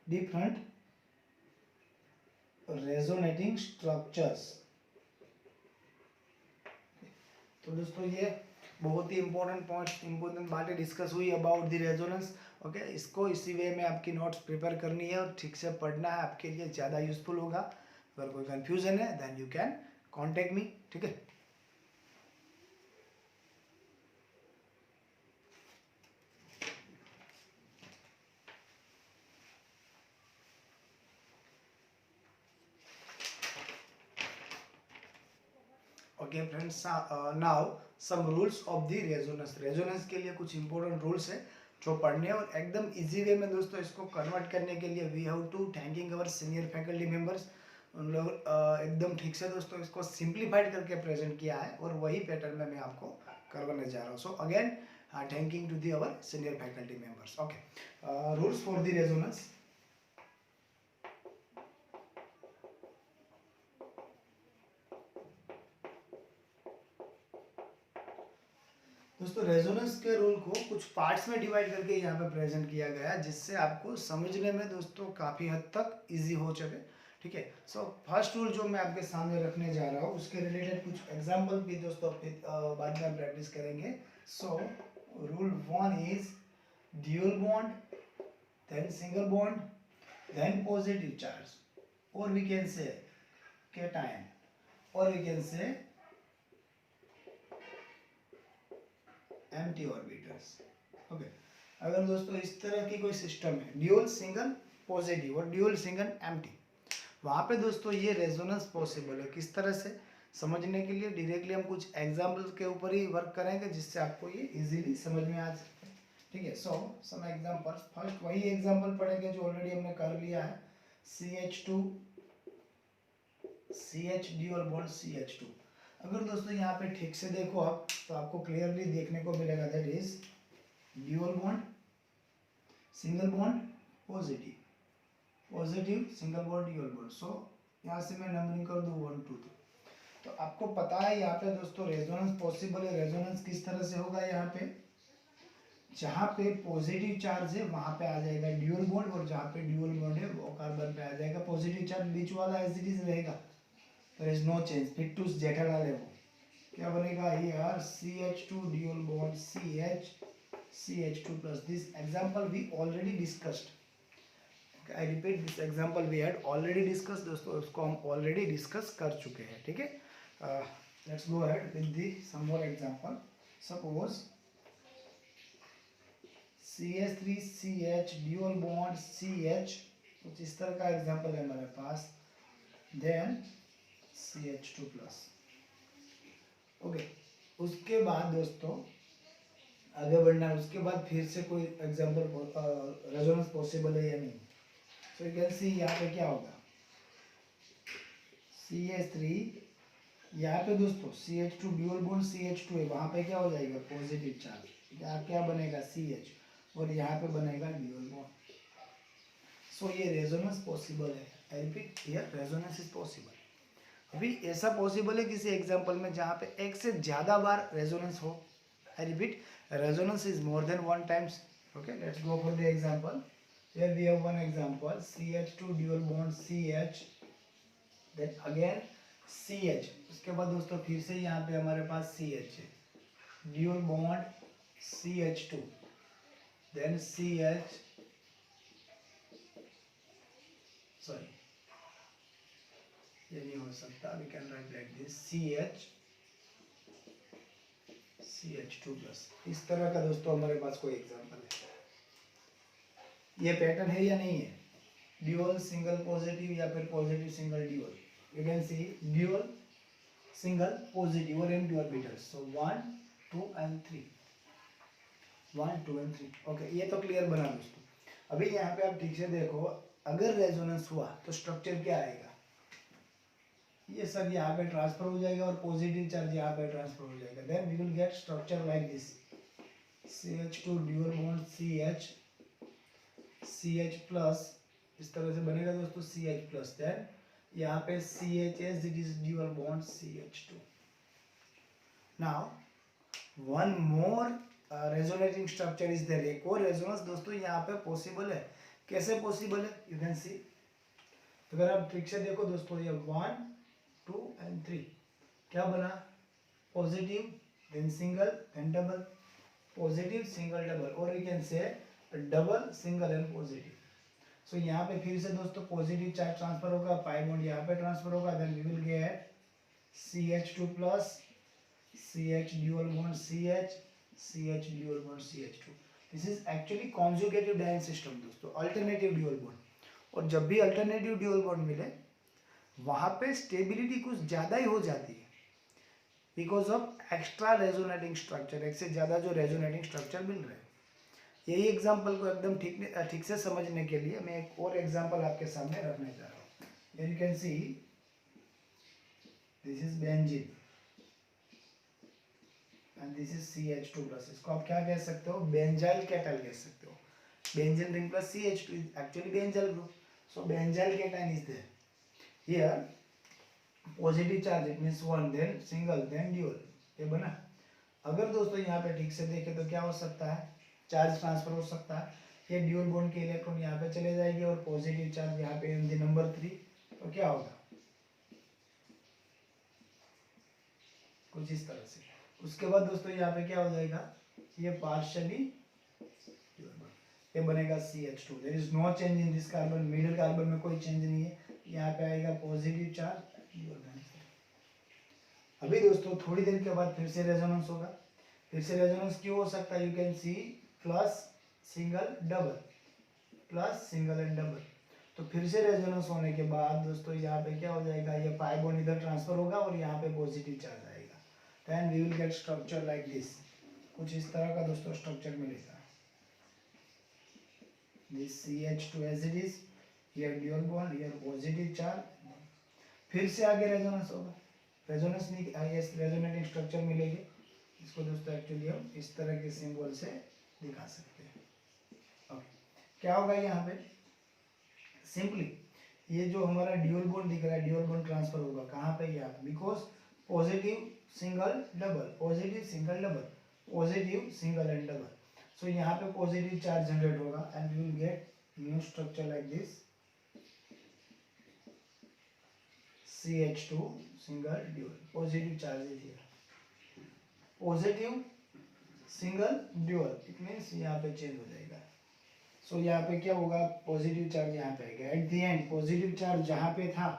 different resonating structures। तो दोस्तों ये बहुत ही important point, important बातें डिस्कस हुई अबाउट द रेजोनेंस। ओके, इसको इसी वे में आपकी नोट्स प्रिपेयर करनी है और ठीक से पढ़ना है, आपके लिए ज़्यादा यूजफुल होगा। अगर कोई कंफ्यूजन है then you can contact me, ठीक है। Okay friends, now some rules of the resonance. Resonance के लिए कुछ इंपॉर्टेंट रूल्स है जो पढ़ने हैं, और एकदम इजी वे में दोस्तों इसको कन्वर्ट करने के लिए we have to thanking our senior faculty members. उन लोग एकदम ठीक से दोस्तों इसको सिंप्लीफाइड करके प्रेजेंट किया है, और वही पैटर्न में मैं आपको करवाने जा रहा हूँ। So again thanking to the our senior faculty members. Okay, rules for the resonance. दोस्तों रेजोनेंस के रूल को कुछ पार्ट्स में डिवाइड करके यहाँ पे प्रेजेंट किया गया, जिससे आपको समझने में दोस्तों काफ़ी हद तक इजी हो सके, ठीक है। सो फर्स्ट रूल जो मैं आपके सामने रखने जा रहा हूँ, उसके रिलेटेड कुछ एग्जांपल भी दोस्तों बाद में प्रैक्टिस करेंगे। So rule 1 is dual bond, then single bond, then positive charge, और वी कैन से कैटायन, और we can say empty orbitals. Okay, अगर दोस्तों इस तरह की कोई सिस्टम है, ड्यूल सिंगल पॉजिटिव और ड्यूल सिंगल एम्प्टी, वहाँ पे दोस्तों ये रेजोनेंस पॉसिबल है। किस तरह से समझने के लिए डायरेक्टली हम कुछ एग्जाम्पल्स के ऊपर ही वर्क करेंगे, जिससे आपको ये इजीली समझ में आ सके, ठीक है। सो सम एग्जांपल्स, फर्स्ट वही एग्जांपल पढ़ेंगे जो ऑलरेडी हमने कर लिया है, CH2 CH dual bond CH2। अगर दोस्तों यहाँ पे ठीक से देखो आप, तो आपको क्लियरली देखने को मिलेगा that is dual bond single bond positive, positive single bond dual bond. So यहाँ से मैं नंबरिंग कर दूँ 1 2 3। तो आपको पता है यहाँ पे दोस्तों रेजोनेंस पॉसिबल है। रेजोनेंस किस तरह से होगा, यहाँ पे जहाँ पे पॉजिटिव चार्ज है वहां पे आ जाएगा ड्यूअल बॉन्ड, और जहाँ पे ड्यूअल बॉन्ड है वो कार्बन पे आ जाएगा पॉजिटिव चार्ज, बीच वाला एज इट इज रहेगा, देयर इज नो चेंज। फिट्टूस जेठालाल है वो, क्या बनेगा यार CH2 dual bond CH2 plus. This example we already discussed. I repeat, this example we had already discussed दोस्तों, उसको हम ऑलरेडी डिस्कस कर चुके हैं, ठीक है। Let's go ahead with the some more example. Suppose CH3CH dual bond CH, कुछ इस तरह का एग्जांपल है हमारे पास, देन CH2 प्लस। ओके, उसके बाद दोस्तों आगे बढ़ना है, उसके बाद फिर से कोई एग्जांपल रेजोनेंस पॉसिबल है या नहीं। सो यू कैन सी यहाँ पे क्या होगा, CH3, यहाँ पे दोस्तों CH2 ड्यूअल बॉन्ड CH2 है, वहाँ पे क्या हो जाएगा पॉजिटिव चार्ज, यहाँ क्या बनेगा CH, और यहाँ पे बनेगा ड्यूअल बॉन्ड। सो ये रेजोनेंस पॉसिबल है। I repeat, here resonance is possible. अभी ऐसा पॉसिबल है किसी एग्जांपल में जहाँ पे एक से ज़्यादा बार रेजोनेंस हो। I repeat, resonance is more than 1 times. Okay, let's go for the example. Here we have one example, CH2 dual bond CH, then again CH, उसके बाद दोस्तों फिर से यहाँ पे हमारे पास CH है, dual bond CH2, then CH, sorry ये नहीं हो सकता, we can write like this CH2 plus. इस तरह का दोस्तों हमारे पास कोई एग्जांपल है। ये पैटर्न है या नहीं है, ड्यूअल सिंगल पॉजिटिव या फिर positive single dual. You can C dual single positive और m2 orbitals. So 1 2 and 3, 1 2 and 3। Okay, ये तो क्लियर बना दोस्तों। अभी यहाँ पे आप ठीक से देखो, अगर रेजोनेंस हुआ तो स्ट्रक्चर क्या आएगा, ये सब यहाँ पे ट्रांसफर हो जाएगा और पॉजिटिव चार्ज यहाँ पे ट्रांसफर हो जाएगा, then we will get structure like this, CH2 dual bond CH plus, इस तरह से बनेगा दोस्तों CH प्लस, देन यहाँ पे CHS, it is dual bond CH2। Now one more resonating structure is there. एक और रेजोनेंस दोस्तों यहाँ पे पॉसिबल है। कैसे पॉसिबल है, यू कैन सी, तो अगर आप ठीक से देखो दोस्तों, ये 1 2 and 3 क्या बना, positive then single then double, positive single double, और you can say double single and positive. So यहाँ पे फिर से दोस्तों पॉजिटिव चार्ज ट्रांसफर होगा, पाई बॉन्ड यहाँ पे ट्रांसफर होगा, then we will get CH2 plus CH dual bond CH dual bond CH2। This is actually conjugative diene system दोस्तों, अल्टरनेटिव ड्यूअल बॉन्ड। और जब भी अल्टरनेटिव ड्यूअल बॉन्ड मिले वहाँ पे स्टेबिलिटी कुछ ज़्यादा ही हो जाती है, because of extra resonating structure, एक से ज़्यादा जो रेजोनेटिंग स्ट्रक्चर मिल रहे हैं। यही एग्जांपल को एकदम ठीक से समझने के लिए मैं एक और एग्जांपल आपके सामने रखने जा रहा हूँ। Here you can see this is benzene and this is CH2 plus। इसको आप क्या कह सकते हो, बेंजाइल कैटाइल कह सकते हो। Benzene ring plus CH2 is actually benzyl group, so benzyl cation is there। Here positive charge it means 1, then single then dual, ये बना। अगर दोस्तों यहाँ पे ठीक से देखें तो क्या हो सकता है, चार्ज ट्रांसफर हो सकता है। ये ड्यूअल बॉन्ड के इलेक्ट्रॉन यहाँ पे चले जाएंगे और पॉजिटिव चार्ज यहाँ पे इन द नंबर 3, तो क्या होगा कुछ इस तरह से। उसके बाद दोस्तों यहाँ पे क्या हो जाएगा, ये पार्शियली ये बनेगा CH2। There is no change in this carbon, middle carbon में कोई चेंज नहीं है, यहाँ पे आएगा पॉजिटिव चार्ज। अभी दोस्तों थोड़ी देर के बाद फिर से रेजोनेंस होगा। फिर से रेजोनेंस क्यों हो सकता है, you can see plus single double, plus single and double. तो फिर से रेजोनेंस होने के बाद दोस्तों यहाँ पे क्या हो जाएगा, ये पाई बॉन्ड इधर ट्रांसफर होगा और यहाँ पे पॉजिटिव चार्ज आएगा, then we will get structure like this, कुछ इस तरह का दोस्तों स्ट्रक्चर मिलेगा। This CH2 as it is, here dual bond, here positive charge। फिर से आगे रेजोनेंस होगा, रेजोनेंस नहीं रेजोनेटिंग स्ट्रक्चर मिलेगी। इसको दोस्तों एक्चुअली हम इस तरह के सिंबल से दिखा सकते हैं। ओके, क्या होगा यहाँ पे, सिंपली ये जो हमारा ड्यूल बॉन्ड दिख रहा है, ड्यूल बॉन्ड ट्रांसफर होगा कहाँ पे, यहाँ पे, because positive single double, positive single double, positive single and double. So यहाँ पे पॉजिटिव चार्ज जनरेट होगा and we will get new structure like this CH2 single dual, positive charge is here, positive single dual, it means यहाँ पे change हो जाएगा। सो यहाँ पे क्या होगा, पॉजिटिव चार्ज यहाँ पे आएगा, at the end positive charge जहाँ पे था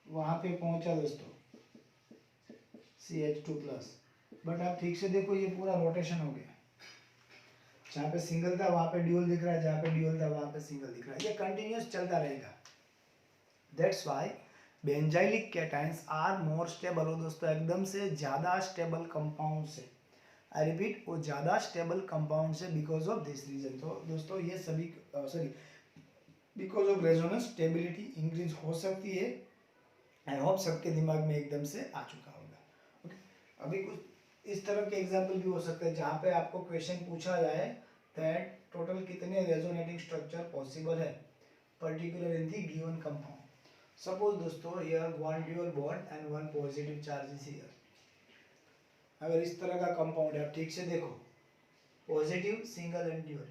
वहाँ पे पहुंचा दोस्तों CH2 प्लस, बट आप ठीक से देखो ये पूरा रोटेशन हो गया, जहाँ पे सिंगल था वहाँ पे ड्यूल दिख रहा है, जहाँ पे ड्यूल था वहाँ पे सिंगल दिख रहा है, ये कंटिन्यूस चलता रहेगा। That's why benzylic cations are more stable, हो दोस्तों एकदम से ज़्यादा स्टेबल कंपाउंड से, आई रिपीट वो ज़्यादा स्टेबल कंपाउंड से, बिकॉज ऑफ दिस रीजन। तो दोस्तों ये सभी because of resonance stability increase हो सकती है। आई होप सबके दिमाग में एकदम से आ चुका होगा। ओके, अभी कुछ इस तरह के एग्जाम्पल भी हो सकते हैं जहाँ पे आपको क्वेश्चन पूछा जाए दैट टोटल कितने रेजोनेटिंग स्ट्रक्चर पॉसिबल है particular in the given compound. Suppose दोस्तों here one dual bond and one positive charge is here। अगर इस तरह का कंपाउंड है, आप ठीक से देखो, positive single and dual,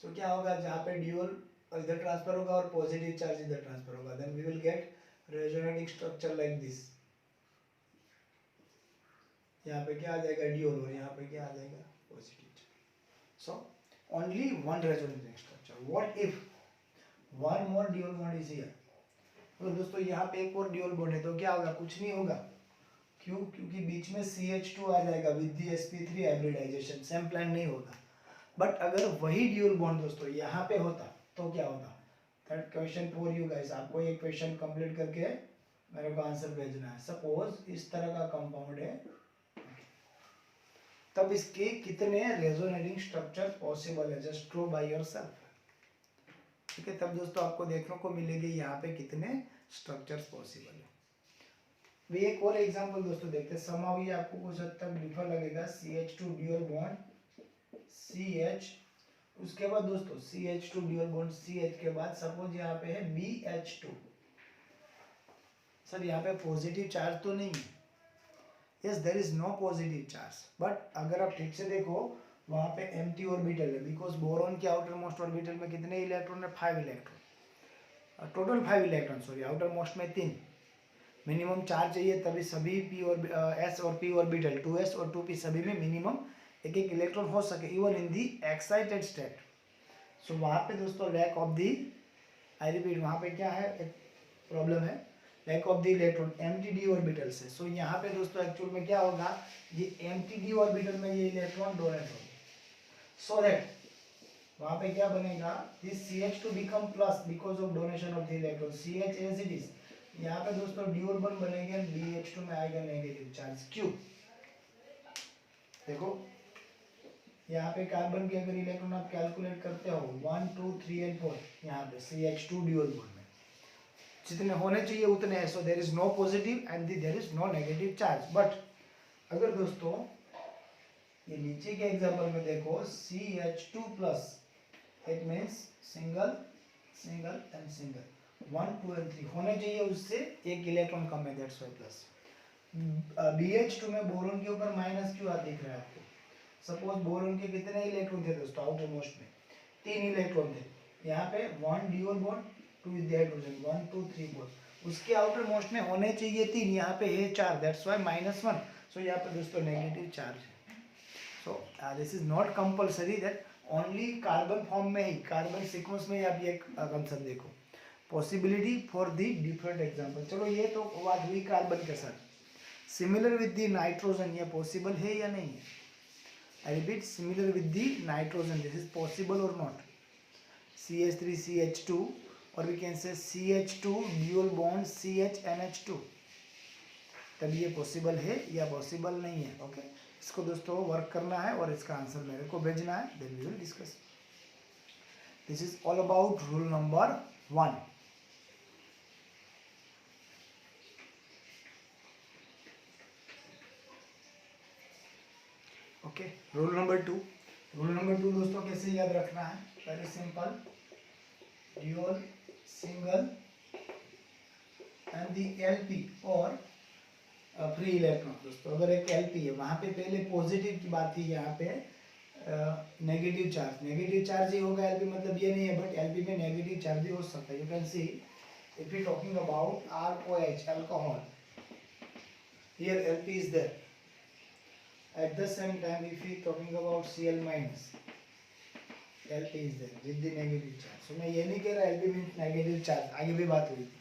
so क्या होगा, जहाँ पे ड्यूल इधर ट्रांसफर होगा और पॉजिटिव चार्ज इधर ट्रांसफर होगा, then we will get resonating structure like this. यहाँ पे क्या आ जाएगा, ड्यूल, और यहाँ पे क्या आ जाएगा, positive charge. So only one resonating structure. What if one more dual bond is here, तो दोस्तों यहाँ पे एक और ड्यूल बॉन्ड है, तो क्या होगा, कुछ नहीं होगा, क्यों, क्योंकि बीच में CH2 आ जाएगा with the sp3 hybridisation, same plan नहीं होगा। बट अगर वही ड्यूल बॉन्ड दोस्तों यहाँ पे होता तो क्या होता। Third question for you guys, आपको ये क्वेश्चन कंप्लीट करके मेरे को आंसर भेजना है। सपोज इस तरह का कंपाउंड है, तब इसके कितने रेजोनेटिंग स्ट्रक्चर पॉसिबल है, जस्ट ड्रॉ बाय योरसेल्फ। ठीक है, तब दोस्तों आपको देखने को मिलेगी यहाँ पे कितने स्ट्रक्चर्स पॉसिबल है। वे एक और एग्जांपल दोस्तों देखते हैं, समाव ये आपको कुछ हद तक डिफर लगेगा। CH2 ड्यूल बॉन्ड CH, उसके बाद दोस्तों CH2 ड्यूल बॉन्ड CH के बाद सपोज यहाँ पे है BH2। सर यहाँ पे पॉजिटिव चार्ज तो नहीं है, yes there is no positive charge, but अगर आप ठीक से देखो वहाँ पे एम्प्टी ऑर्बिटल है, बिकॉज बोरॉन के आउटर मोस्ट ऑर्बिटल में कितने इलेक्ट्रॉन है, 5 electron, total 5 electron, sorry outer most में 3, मिनिमम 4 चाहिए, तभी सभी P और S और P ऑर्बिटल 2S और 2P सभी में मिनिमम एक एक इलेक्ट्रॉन हो सके, even in the excited state. So वहाँ पे दोस्तों lack of the, I repeat वहाँ पे क्या है, एक प्रॉब्लम है, lack of the electron empty D orbital से। सो यहाँ पे दोस्तों एक्चुअल में क्या होगा, ये एम्प्टी डी ऑर्बिटल में ये इलेक्ट्रॉन डोनेट होगा, so that वहाँ पे क्या बनेगा, this CH2 become plus because of donation of the electron, CH as it is। यहाँ पे दोस्तों ड्यूल बॉन्ड बनेंगे, BH2 में आएगा नेगेटिव चार्ज, क्यों, देखो यहाँ पे कार्बन के अगर इलेक्ट्रॉन आप कैलकुलेट करते हो 1 2 3 एंड 4, यहाँ पे CH2 ड्यूल बॉन्ड में जितने होने चाहिए उतने हैं, so there is no positive and there is no negative charge. But अगर दोस्तों ये नीचे के एग्जांपल में देखो CH2 plus, it means single single and single, 1 2 and 3 होने चाहिए, उससे एक इलेक्ट्रॉन कम है, दैट्स व्हाई प्लस। BH2 में बोरोन के ऊपर माइनस क्यों दिख रहा है आपको, सपोज बोरोन के कितने इलेक्ट्रॉन थे दोस्तों, आउटर मोस्ट में 3 इलेक्ट्रॉन थे, यहाँ पे 1 ड्यूल बॉन्ड 2 विद हाइड्रोजन 1 2 3 4, उसके आउटर मोस्ट में होने चाहिए 3, यहाँ पे है 4, दैट्स व्हाई -1। सो यहाँ पे दोस्तों नेगेटिव चार्ज है। So this is not compulsory that only carbon form में ही, कार्बन सीक्वेंस में ही आप ये कंसेप्ट देखो, possibility for the different example. चलो ये तो बात हुई कार्बन के साथ, सिमिलर विद दी नाइट्रोजन, ये पॉसिबल है या नहीं है, I repeat, similar with the nitrogen, this is possible और नॉट, CH3 CH2 और वी कैन से CH2 ड्यूल बॉन्ड CHNH2, तब ये पॉसिबल है या पॉसिबल नहीं है। ओके, इसको दोस्तों वर्क करना है और इसका आंसर मेरे को भेजना है, then we will discuss. This is all about rule number 1। Okay, rule number 2, rule number 2 दोस्तों कैसे याद रखना है, very simple, dual, single and the LP और फ्री इलेक्ट्रॉन। दोस्तों अगर एक एलपी है, वहां पे पहले पॉजिटिव की बात थी, यहाँ पे नेगेटिव चार्ज ही होगा एलपी, मतलब ये नहीं है, बट एलपी में नेगेटिव चार्ज भी हो सकता है। You can see if you talking about ROH alcohol, here LP is there, at the same time if we talking about Cl minus, LP is there with the negative charge। so मैं ये नहीं कह रहा LP means negative charge, आगे भी बात हुई थी,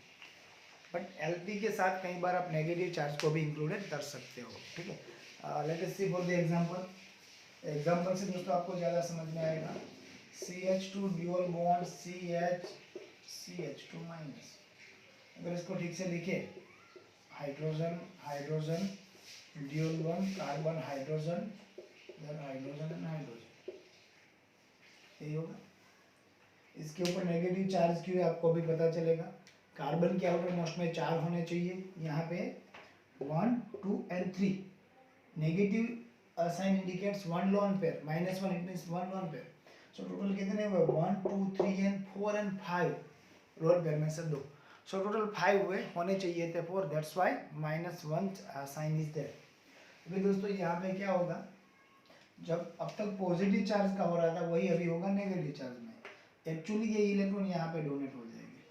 बट LP के साथ कई बार आप नेगेटिव चार्ज को भी इंक्लूडेड कर सकते हो, ठीक है। Let us see for the example से दोस्तों आपको ज़्यादा समझ में आएगा। CH2 dual bond CH2 minus, अगर इसको ठीक से लिखे, hydrogen hydrogen dual bond carbon hydrogen, then hydrogen and hydrogen, यही होगा। इसके ऊपर नेगेटिव चार्ज क्यों है आपको भी पता चलेगा। कार्बन के आउटर मोस्ट में 4 होने चाहिए, यहाँ पे 1 2 and 3, negative sign indicates 1 lone pair, -1 it means 1 lone pair. So total कितने हुए, 1 2 3 एंड 4 एंड 5 लोन पेयर में से 2, सो टोटल 5 हुए, होने चाहिए थे 4, that's why -1 sign is there. अभी दोस्तों यहाँ पे क्या होगा, जब अब तक पॉजिटिव चार्ज का हो रहा था वही अभी होगा नेगेटिव चार्ज में। एक्चुअली ये इलेक्ट्रॉन यहाँ पे डोनेट हो जाएंगे।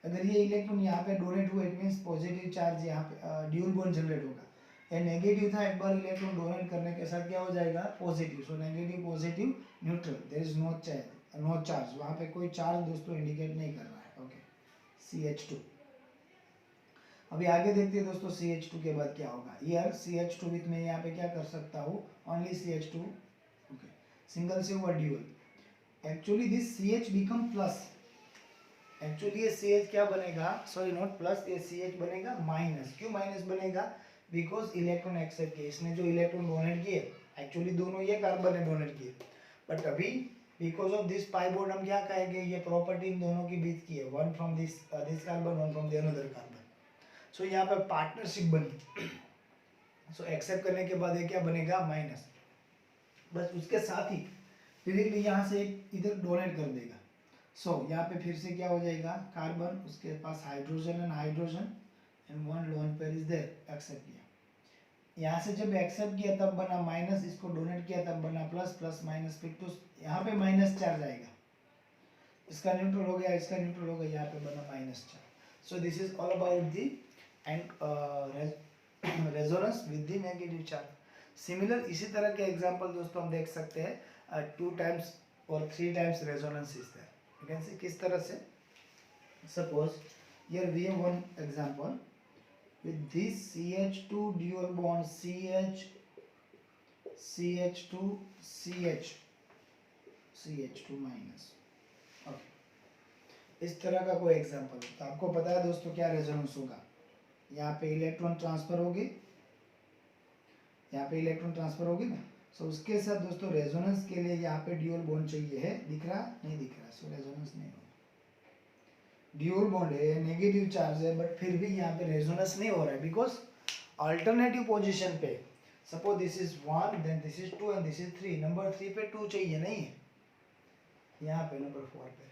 अगर ये इलेक्ट्रॉन यहाँ पे डोनेट हुए, इट मीन्स पॉजिटिव चार्ज यहाँ पे ड्यूल बॉन्ड जनरेट होगा। ये नेगेटिव था, एक बार इलेक्ट्रॉन डोनेट करने के साथ क्या हो जाएगा, positive. So negative positive neutral, there is no charge, वहाँ पे कोई चार्ज दोस्तों इंडिकेट नहीं कर रहा है। Okay, CH2। अभी आगे देखते हैं दोस्तों CH2 के बाद क्या होगा। यार CH2 विथ में यहाँ पे क्या कर सकता हूँ, ओनली CH2, ओके, सिंगल से हुआ dual. Actually this CH become plus, actually ये CH क्या बनेगा, सॉरी नॉट प्लस, ये CH बनेगा माइनस। क्यों माइनस बनेगा, बिकॉज इलेक्ट्रॉन एक्सेप्ट किए, इसने जो इलेक्ट्रॉन डोनेट किए, एक्चुअली दोनों ये कार्बन ने डोनेट किए, बट अभी because of this pi bond हम क्या कहेंगे, ये प्रॉपर्टी इन दोनों के बीच की है, one from this carbon, one from the another carbon. So यहाँ पे पार्टनरशिप बनी, सो एक्सेप्ट करने के बाद ये क्या बनेगा, माइनस। बस उसके साथ ही फिर यहाँ से इधर डोनेट कर देगा। सो यहाँ पे फिर से क्या हो जाएगा, कार्बन, उसके पास hydrogen and 1 lone pair is there, accept किया। यहाँ से जब एक्सेप्ट किया तब बना माइनस, इसको डोनेट किया तब बना प्लस, प्लस माइनस, फिर तो यहाँ पे माइनस चार्ज आएगा, इसका न्यूट्रल हो गया, इसका न्यूट्रल हो गया, यहाँ पे बना minus charge. So this is all about the and resonance with the negative charge. Similar इसी तरह के एग्जांपल दोस्तों हम देख सकते हैं, 2 टाइम्स और 3 times resonance is there. You can see किस तरह से, suppose here we have one example with this CH2 dual bond CH2 CH2 minus. Okay, इस तरह का कोई एग्जांपल, तो आपको पता है दोस्तों क्या रेजोनेंस होगा। यहाँ पे इलेक्ट्रॉन ट्रांसफर होगी, यहाँ पे इलेक्ट्रॉन ट्रांसफर होगी ना, सो उसके साथ दोस्तों रेजोनेंस के लिए यहाँ पे ड्यूल बॉन्ड चाहिए, है दिख रहा, नहीं दिख रहा, सो रेजोनेंस नहीं होगा। ड्यूल बॉन्ड है, नेगेटिव चार्ज है, बट फिर भी यहाँ पे रेजोनेंस नहीं हो रहा है, बिकॉज अल्टरनेटिव पोजीशन पे, suppose this is 1 then this is 2 and this is 3, number 3 पे 2 चाहिए, नहीं है, यहाँ पे नंबर 4 पे।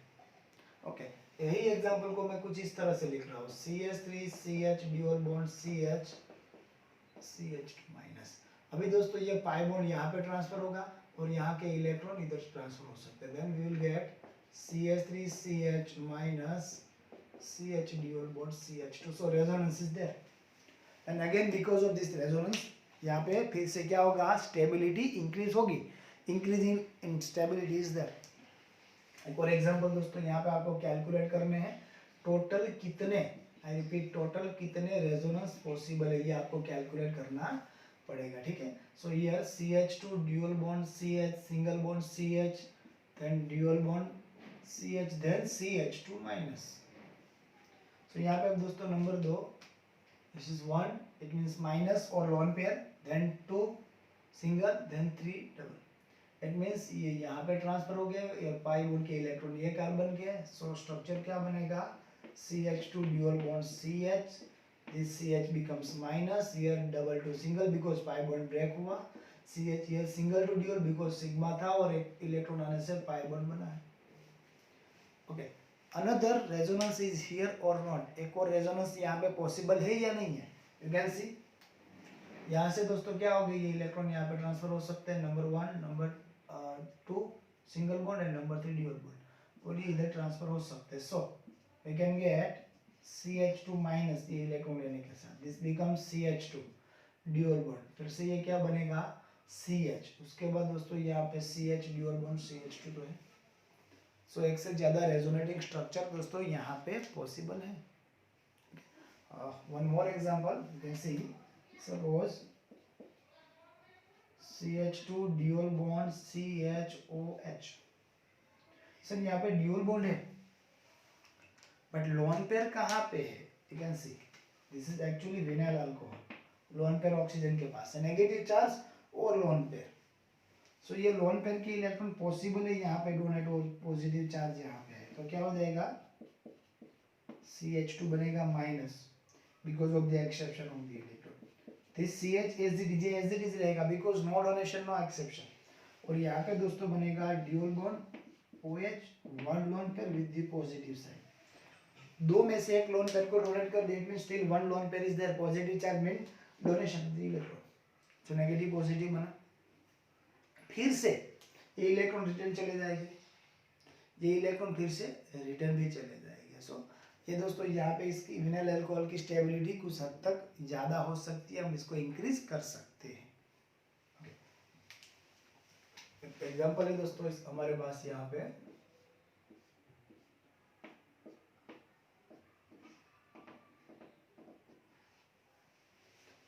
ओके, यही एग्जांपल को मैं कुछ इस तरह से लिख रहा हूँ, CH3 CH dual bond CH2 minus. अभी दोस्तों ये पाई बॉन्ड यहाँ पे ट्रांसफर होगा और यहाँ के इलेक्ट्रॉन इधर ट्रांसफर हो सकते हैं, then we will get CH3 CH minus CH dual bond CH2, so resonance is there, and again because of this resonance यहाँ पे फिर से क्या होगा, स्टेबिलिटी इंक्रीज होगी, increase in stability is there. एक और एग्जांपल दोस्तों यहाँ पे आपको कैलकुलेट करने हैं, टोटल कितने, आई रिपीट, टोटल कितने रेजोनेंस पॉसिबल है, ये आपको कैलकुलेट करना पड़ेगा, ठीक है। So here CH2 dual bond CH, single bond CH, then dual bond CH, then CH2 minus. तो यहाँ पे दोस्तों number 2, this is 1, it means minus और lone pair, then 2 single, then 3 double, it means ये यहाँ पे ट्रांसफर हो गया, ये पाई बॉन्ड के इलेक्ट्रॉन ये कार्बन के, सो स्ट्रक्चर क्या बनेगा, CH2 dual bond CH, this CH becomes minus, here double to single because pi bond break हुआ, CH here single to dual because sigma था और एक इलेक्ट्रॉन आने से पाई बॉन्ड बना है। Okay, another resonance is here और not, एक और रेजोनेंस यहाँ पे पॉसिबल है या नहीं है? यू कैन सी यहाँ से दोस्तों क्या होगा, ये इलेक्ट्रॉन यहाँ पे ट्रांसफर हो सकते हैं, number 1, number 2 single bond and number 3 dual bond, और ये इधर ट्रांसफर हो सकते हैं। So we can get CH2 minus, ये इलेक्ट्रॉन लेने के साथ this becomes CH2 dual bond, फिर से ये क्या बनेगा CH, उसके बाद दोस्तों यहाँ पे CH ड्यूल बॉन्ड CH2 तो है। सो एक से ज्यादा रेजोनेटिंग स्ट्रक्चर दोस्तों यहाँ पे पॉसिबल है। One more example, you can C suppose CH2 dual bond CHOH। Sir यहाँ पे ड्यूल बॉन्ड है बट लोन पेयर कहाँ पे है? You can see this is actually vinyl alcohol, lone pair oxygen के पास है, नेगेटिव चार्ज और लोन पेयर। सो ये लोन पेयर की इलेक्ट्रॉन पॉसिबल है यहाँ पे डोनेट और पॉजिटिव चार्ज यहाँ पे है, तो क्या हो जाएगा CH2 बनेगा minus because of the exception of the electron, this CH as it is रहेगा because no donation no exception, और यहाँ पे दोस्तों बनेगा dual bond OH, one lone pair with the positive side, दो में से एक लोन पेयर को डोनेट कर दे, it means still one lone pair is there, positive charge mean donation of the electron, so negative positive बना, फिर से ये इलेक्ट्रॉन रिटर्न चले जाएंगे, ये इलेक्ट्रॉन फिर से रिटर्न भी चले जाएंगे। सो ये दोस्तों यहाँ पे इसकी विनाइल अल्कोहल की स्टेबिलिटी कुछ हद तक ज्यादा हो सकती है, हम इसको इंक्रीज कर सकते हैं। एग्जांपल है दोस्तों हमारे पास यहाँ पे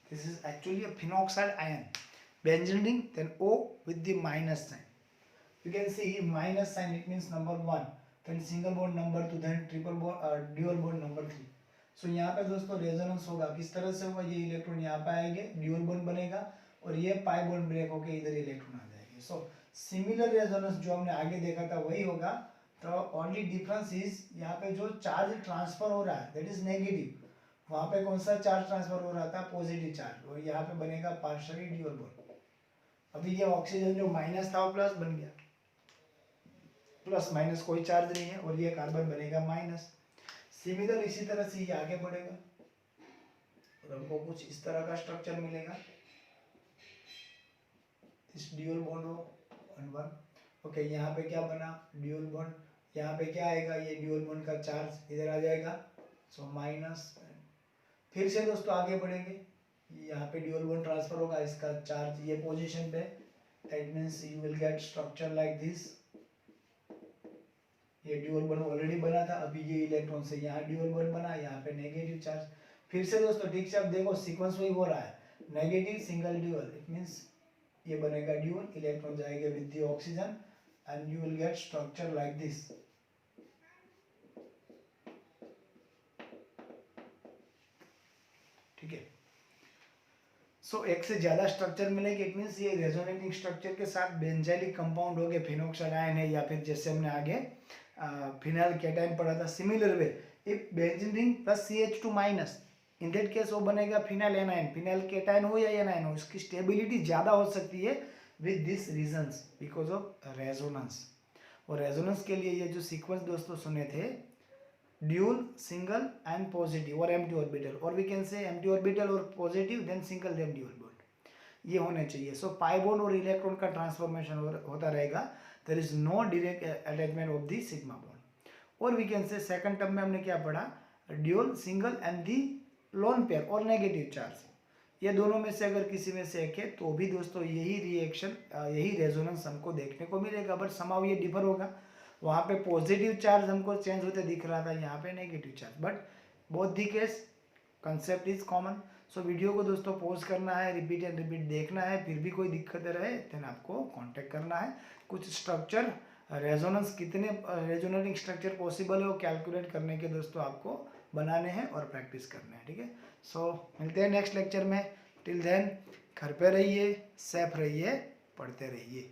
this is actually a phenoxide ion, benzene ring, then O with the minus sign. You can see minus sign, it means number 1, then single bond number 2, then triple bond dual bond number 3. So यहाँ पे दोस्तों resonance होगा, किस तरह से होगा, ये electron यहाँ पे आएंगे, ड्यूल बॉन्ड बनेगा और ये पाई बॉन्ड ब्रेक होके इधर इलेक्ट्रॉन आ जाएंगे। सो सिमिलर रेजोनेंस जो हमने आगे देखा था वही होगा, तो ओनली डिफरेंस इज यहाँ पे जो चार्ज ट्रांसफर हो रहा है दैट इज नेगेटिव, वहां पे कौन सा चार्ज ट्रांसफर हो रहा था, पॉजिटिव चार्ज, और यहाँ पे बनेगा पार्शियली ड्यूल बॉन्ड। अभी ये ऑक्सीजन जो माइनस था वो प्लस बन गया, प्लस माइनस कोई चार्ज नहीं है, और ये कार्बन बनेगा माइनस। सिमिलर इसी तरह से ये आगे बढ़ेगा और हमको कुछ इस तरह का स्ट्रक्चर मिलेगा, इस ड्यूल बॉन्ड हो 1। ओके, यहाँ पे क्या बना ड्यूल बॉन्ड, यहाँ पे क्या आएगा, ये ड्यूल बॉन्ड का चार्ज इधर आ जाएगा, सो माइनस। फिर से दोस्तों आगे बढ़ेंगे, यहाँ पे ड्यूल बॉन्ड ट्रांसफर होगा, इसका चार्ज ये पोजीशन पे, that means you will get structure like this. ये ड्यूल बॉन्ड ऑलरेडी बना था, अभी ये इलेक्ट्रॉन से यहाँ ड्यूल बॉन्ड बना, यहाँ पे नेगेटिव चार्ज। फिर से दोस्तों ठीक से आप देखो सीक्वेंस वही हो रहा है, negative single dual, it means ये बनेगा ड्यूल, इलेक्ट्रॉन जाएंगे with the oxygen and you will get structure like this. ठीक है, सो एक से ज्यादा स्ट्रक्चर मिलेगी, इट मींस ये रेजोनेटिंग स्ट्रक्चर के साथ बेंजाइलिक कंपाउंड हो गए, फिनोक्साइड आयन है, या फिर जैसे हमने आगे फिनाइल कैटायन पढ़ा था, similar way if benzene ring plus CH2 minus, in that case वो बनेगा फिनाइल एनायन, फिनाइल कैटायन हो या एनायन हो, इसकी स्टेबिलिटी ज्यादा हो सकती है with this reasons because of resonance. और रेजोनेंस के लिए ये जो सीक्वेंस दोस्तों सुने थे, ड्यूल, सिंगल एंड पॉजिटिव और एम्प्टी ऑर्बिटल, और we can say empty orbital और positive then single then dual bond, ये होने चाहिए। सो पाई बॉन्ड और इलेक्ट्रॉन का ट्रांसफॉर्मेशन होता रहेगा, there is no direct attachment of the sigma bond. और we can say second term में हमने क्या पढ़ा, dual, single and the lone pair और नेगेटिव चार्ज, ये दोनों में से अगर किसी में से एक है तो भी दोस्तों यही रिएक्शन, यही रेजोनेंस हमको देखने को मिलेगा, बट समाव ये डिफर होगा, वहाँ पे पॉजिटिव चार्ज हमको चेंज होते दिख रहा था, यहाँ पे negative charge, but both the case concept is common. So video को दोस्तों पॉज करना है, रिपीट एंड रिपीट देखना है, फिर भी कोई दिक्कत रहे देन आपको कांटेक्ट करना है। कुछ स्ट्रक्चर रेजोनेंस, कितने रेजोनेटिंग स्ट्रक्चर पॉसिबल है वो कैलकुलेट करने के दोस्तों आपको बनाने हैं और प्रैक्टिस करना है। ठीक है, सो मिलते हैं नेक्स्ट लेक्चर में, टिल देन घर पे रहिए, सेफ रहिए, पढ़ते रहिए।